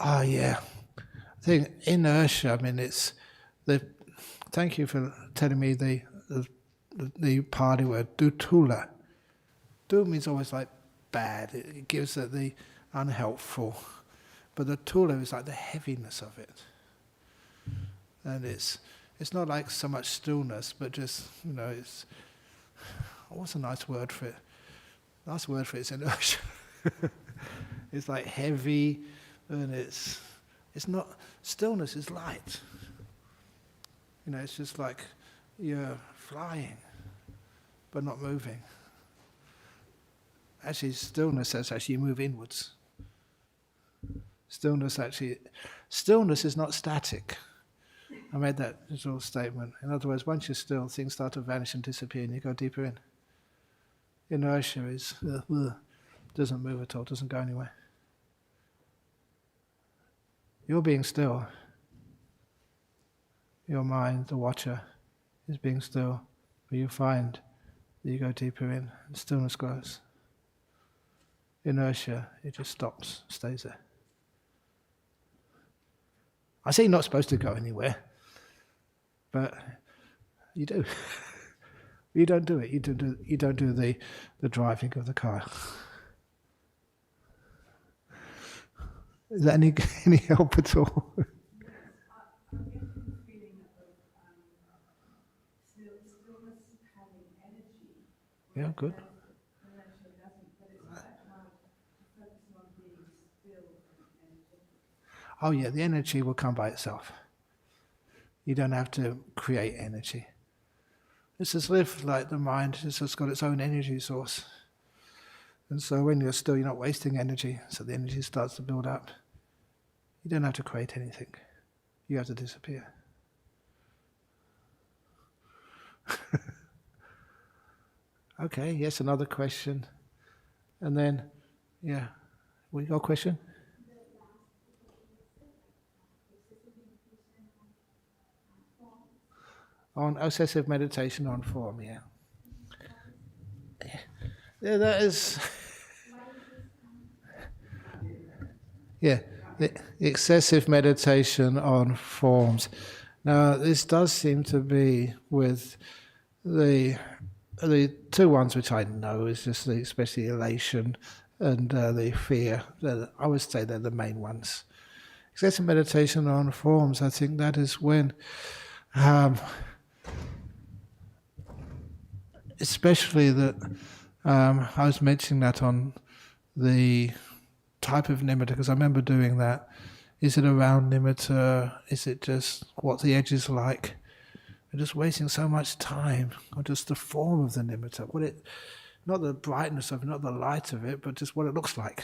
Oh, yeah. I think inertia, I mean, it's the. Thank you for telling me the Pali word, dutula. Du means always like bad. It gives it the unhelpful. But the tula is like the heaviness of it. And it's not like so much stillness, but just, it's. What's a nice word for it? Nice word for it is inertia. It's like heavy, and it's not. Stillness is light. It's just like you're flying, but not moving. Actually, stillness says you move inwards. Stillness is not static. I made that little statement. In other words, once you're still, things start to vanish and disappear, and you go deeper in. Inertia is doesn't move at all, doesn't go anywhere. You're being still. Your mind, the watcher, is being still, but you find that you go deeper in, and stillness grows. Inertia, it just stops, stays there. I say you're not supposed to go anywhere, but you do. You don't do it. You don't do the driving of the car. Is that any help at all? Yeah, good. Oh yeah, the energy will come by itself. You don't have to create energy. It's as if like the mind has just got its own energy source. And so when you're still, you're not wasting energy, so the energy starts to build up. You don't have to create anything. You have to disappear. Okay, yes, another question. And then, yeah, we got a question? On obsessive meditation on form, yeah. Yeah, that is. Yeah, the excessive meditation on forms. Now, this does seem to be with the two ones which I know is just especially elation and the fear. I would say they're the main ones. Excessive meditation on forms, I think that is when, especially that I was mentioning that on the type of nimitta, because I remember doing that. Is it a round nimitta? Is it just what the edge is like? We're just wasting so much time on just the form of the nimitta. Not the brightness of it, not the light of it, but just what it looks like.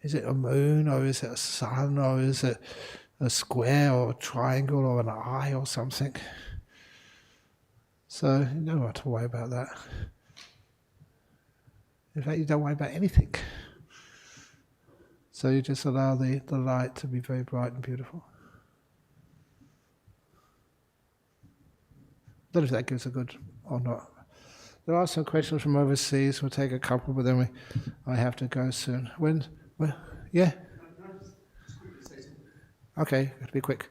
Is it a moon, or is it a sun, or is it a square, or a triangle, or an eye, or something? So you don't have to worry about that. In fact, you don't worry about anything. So you just allow the light to be very bright and beautiful. don't know if that gives a good or not. There are some questions from overseas. We'll take a couple, but then I have to go soon. Yeah? Okay, be quick.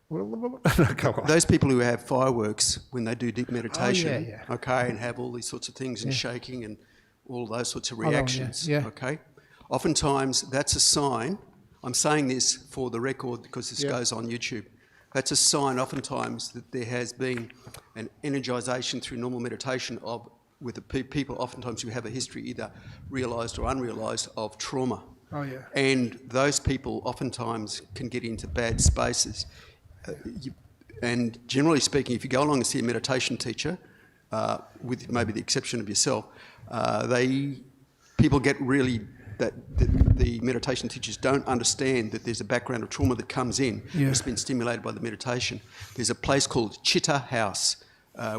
Go on. Those people who have fireworks when they do deep meditation, yeah. okay, and have all these sorts of things and shaking and all those sorts of reactions, yeah. okay? Oftentimes that's a sign. I'm saying this for the record because this goes on YouTube. That's a sign oftentimes that there has been an energization through normal meditation with the people oftentimes who have a history, either realised or unrealised, of trauma. Oh, yeah. And those people oftentimes can get into bad spaces. And generally speaking, if you go along and see a meditation teacher, with maybe the exception of yourself, people get really that the meditation teachers don't understand that there's a background of trauma that comes in. It's been stimulated by the meditation. There's a place called Chitta House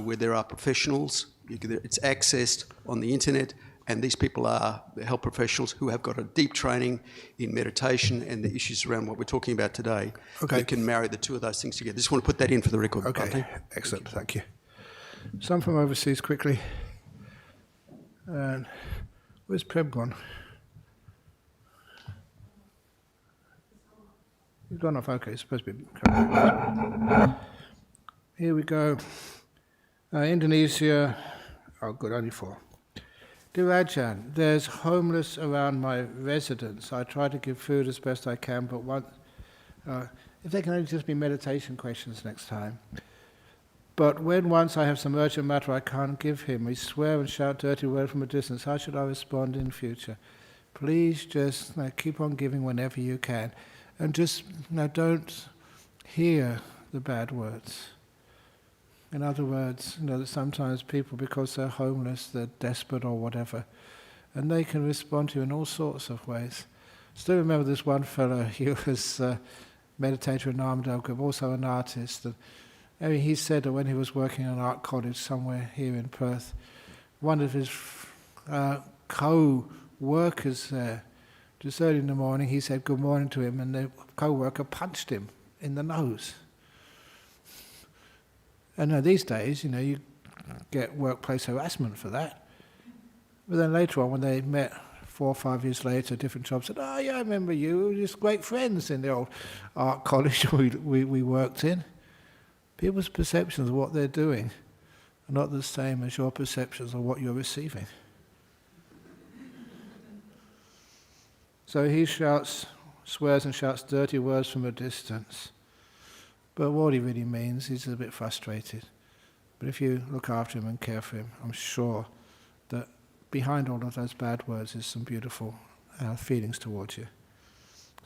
where there are professionals. It's accessed on the internet, and these people are the health professionals who have got a deep training in meditation and the issues around what we're talking about today. Okay. You can marry the two of those things together. Just want to put that in for the record. Okay, excellent, thank you. Some from overseas quickly. And where's Prem gone? He's gone off, okay, it's supposed to be... Here we go. Indonesia, oh good, only 4. Dear Ajahn, there's homeless around my residence. I try to give food as best I can, but if they can only just be meditation questions next time. But when once I have some urgent matter I can't give him, we swear and shout dirty words from a distance. How should I respond in future? Please just keep on giving whenever you can. And just don't hear the bad words. In other words, that sometimes people, because they're homeless, they're desperate or whatever, and they can respond to you in all sorts of ways. Still remember this one fellow, he was a meditator in Dhammaloka, also an artist. And he said that when he was working in an art college somewhere here in Perth, one of his co-workers there, just early in the morning, he said good morning to him, and the co-worker punched him in the nose. And these days, you get workplace harassment for that. But then later on, when they met 4 or 5 years later, different jobs, said, oh yeah, I remember you, we were just great friends in the old art college we worked in. People's perceptions of what they're doing are not the same as your perceptions of what you're receiving. So he swears and shouts dirty words from a distance. But what he really means, he's a bit frustrated. But if you look after him and care for him, I'm sure that behind all of those bad words is some beautiful feelings towards you.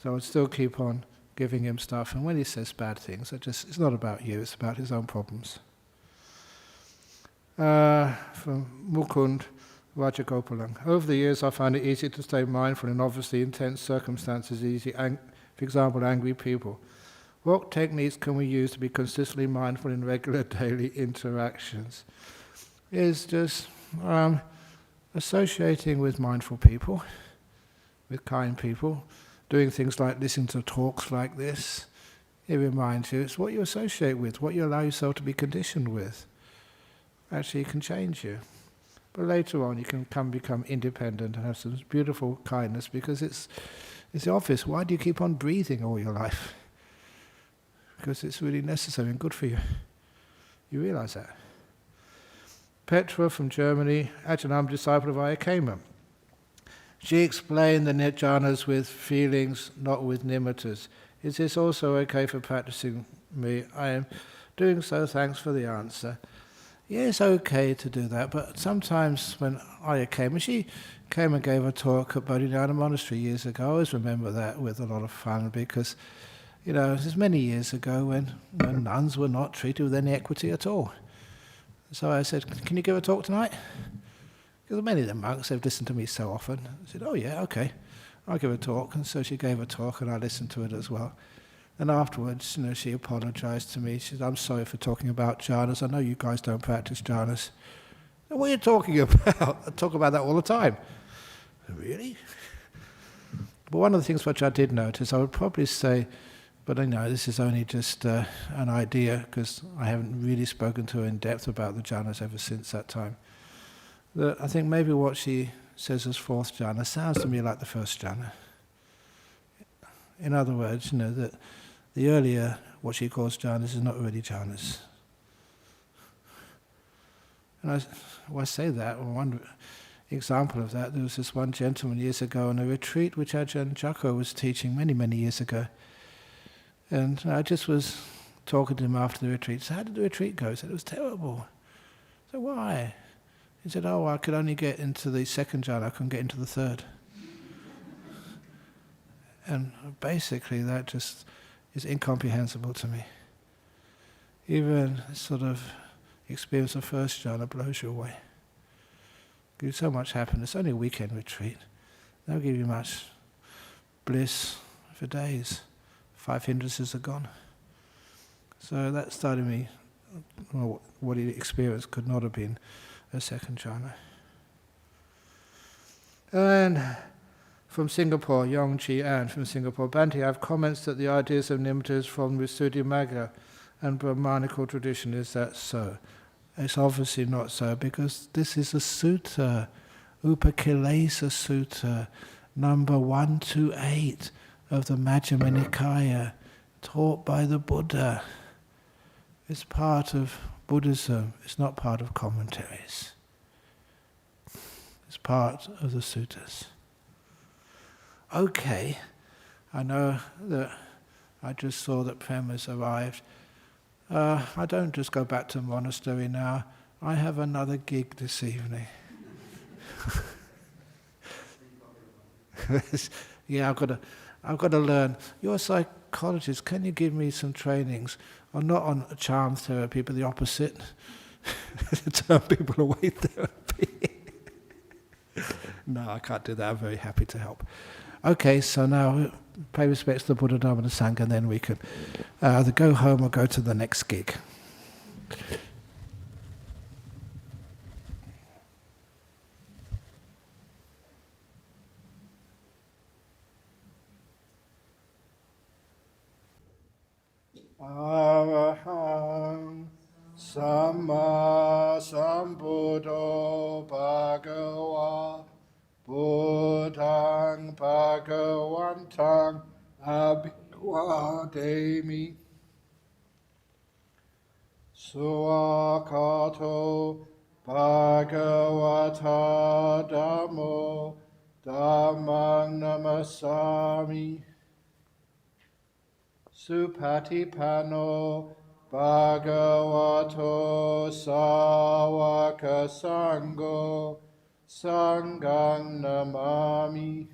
So I would still keep on giving him stuff. And when he says bad things, it's not about you, it's about his own problems. From Mukund Rajagopalang. Over the years, I found it easy to stay mindful in obviously intense circumstances, for example, angry people. What techniques can we use to be consistently mindful in regular daily interactions? Is just associating with mindful people, with kind people, doing things like listening to talks like this. It reminds you, it's what you associate with, what you allow yourself to be conditioned with. Actually, it can change you. But later on, you can become independent and have some beautiful kindness, because it's obvious. Why do you keep on breathing all your life? Because it's really necessary and good for you. You realize that. Petra from Germany, Ajahn, disciple of Ayakema. She explained the jhanas with feelings, not with nimittas. Is this also okay for practicing me? I am doing so, thanks for the answer. Yeah, it's okay to do that, but sometimes when Ayakema, she came and gave a talk at Bodhinyana Monastery years ago. I always remember that with a lot of fun, because it was many years ago when nuns were not treated with any equity at all. So I said, can you give a talk tonight? Because many of the monks, they've listened to me so often. I said, oh yeah, okay, I'll give a talk. And so she gave a talk and I listened to it as well. And afterwards, she apologized to me. She said, I'm sorry for talking about jhanas. I know you guys don't practice jhanas. And what are you talking about? I talk about that all the time. Really? But one of the things which I did notice, I would probably say But I know this is only just an idea, because I haven't really spoken to her in depth about the jhanas ever since that time. I think maybe what she says as fourth jhana sounds to me like the first jhana. In other words, that the earlier, what she calls jhanas, is not really jhanas. And I say that, one example of that, there was this one gentleman years ago on a retreat which Ajahn Brahm was teaching many, many years ago. And I just was talking to him after the retreat. So how did the retreat go? He said, it was terrible. So why? He said, I could only get into the second jhana, I couldn't get into the third. And basically that just is incomprehensible to me. Even sort of experience of first jhana blows you away. Gives so much happiness. Only a weekend retreat. They'll give you much bliss for days. 5 hindrances are gone. So that started me, what he experienced could not have been a second jhana. And from Singapore, Yongji Ann from Singapore, Bhante, I have comments that the ideas of nimittas from Visuddhimagga and Brahmanical tradition. Is that so? It's obviously not so, because this is a sutta, Upakkilesa Sutta, number 128 of the Majjhima Nikaya, taught by the Buddha. It's part of Buddhism, it's not part of commentaries. It's part of the suttas. Okay, I know that I just saw that Prem has arrived. I don't just go back to the monastery now. I have another gig this evening. Yeah, I've got to learn. You're a psychologist. Can you give me some trainings? Or not on charm therapy, but the opposite. Turn people away therapy. No, I can't do that. I'm very happy to help. Okay, so now pay respects to the Buddha, Dhamma and Sangha, and then we can either go home or go to the next gig. Arahang Samma Sambuddho Bhagava Buddhang Bhagavantang Abhivademi Suakato Bhagavata Dhammo Dhammang Namasami Supatipano Bhagavato Sāvaka Sangho Sanghang Namami.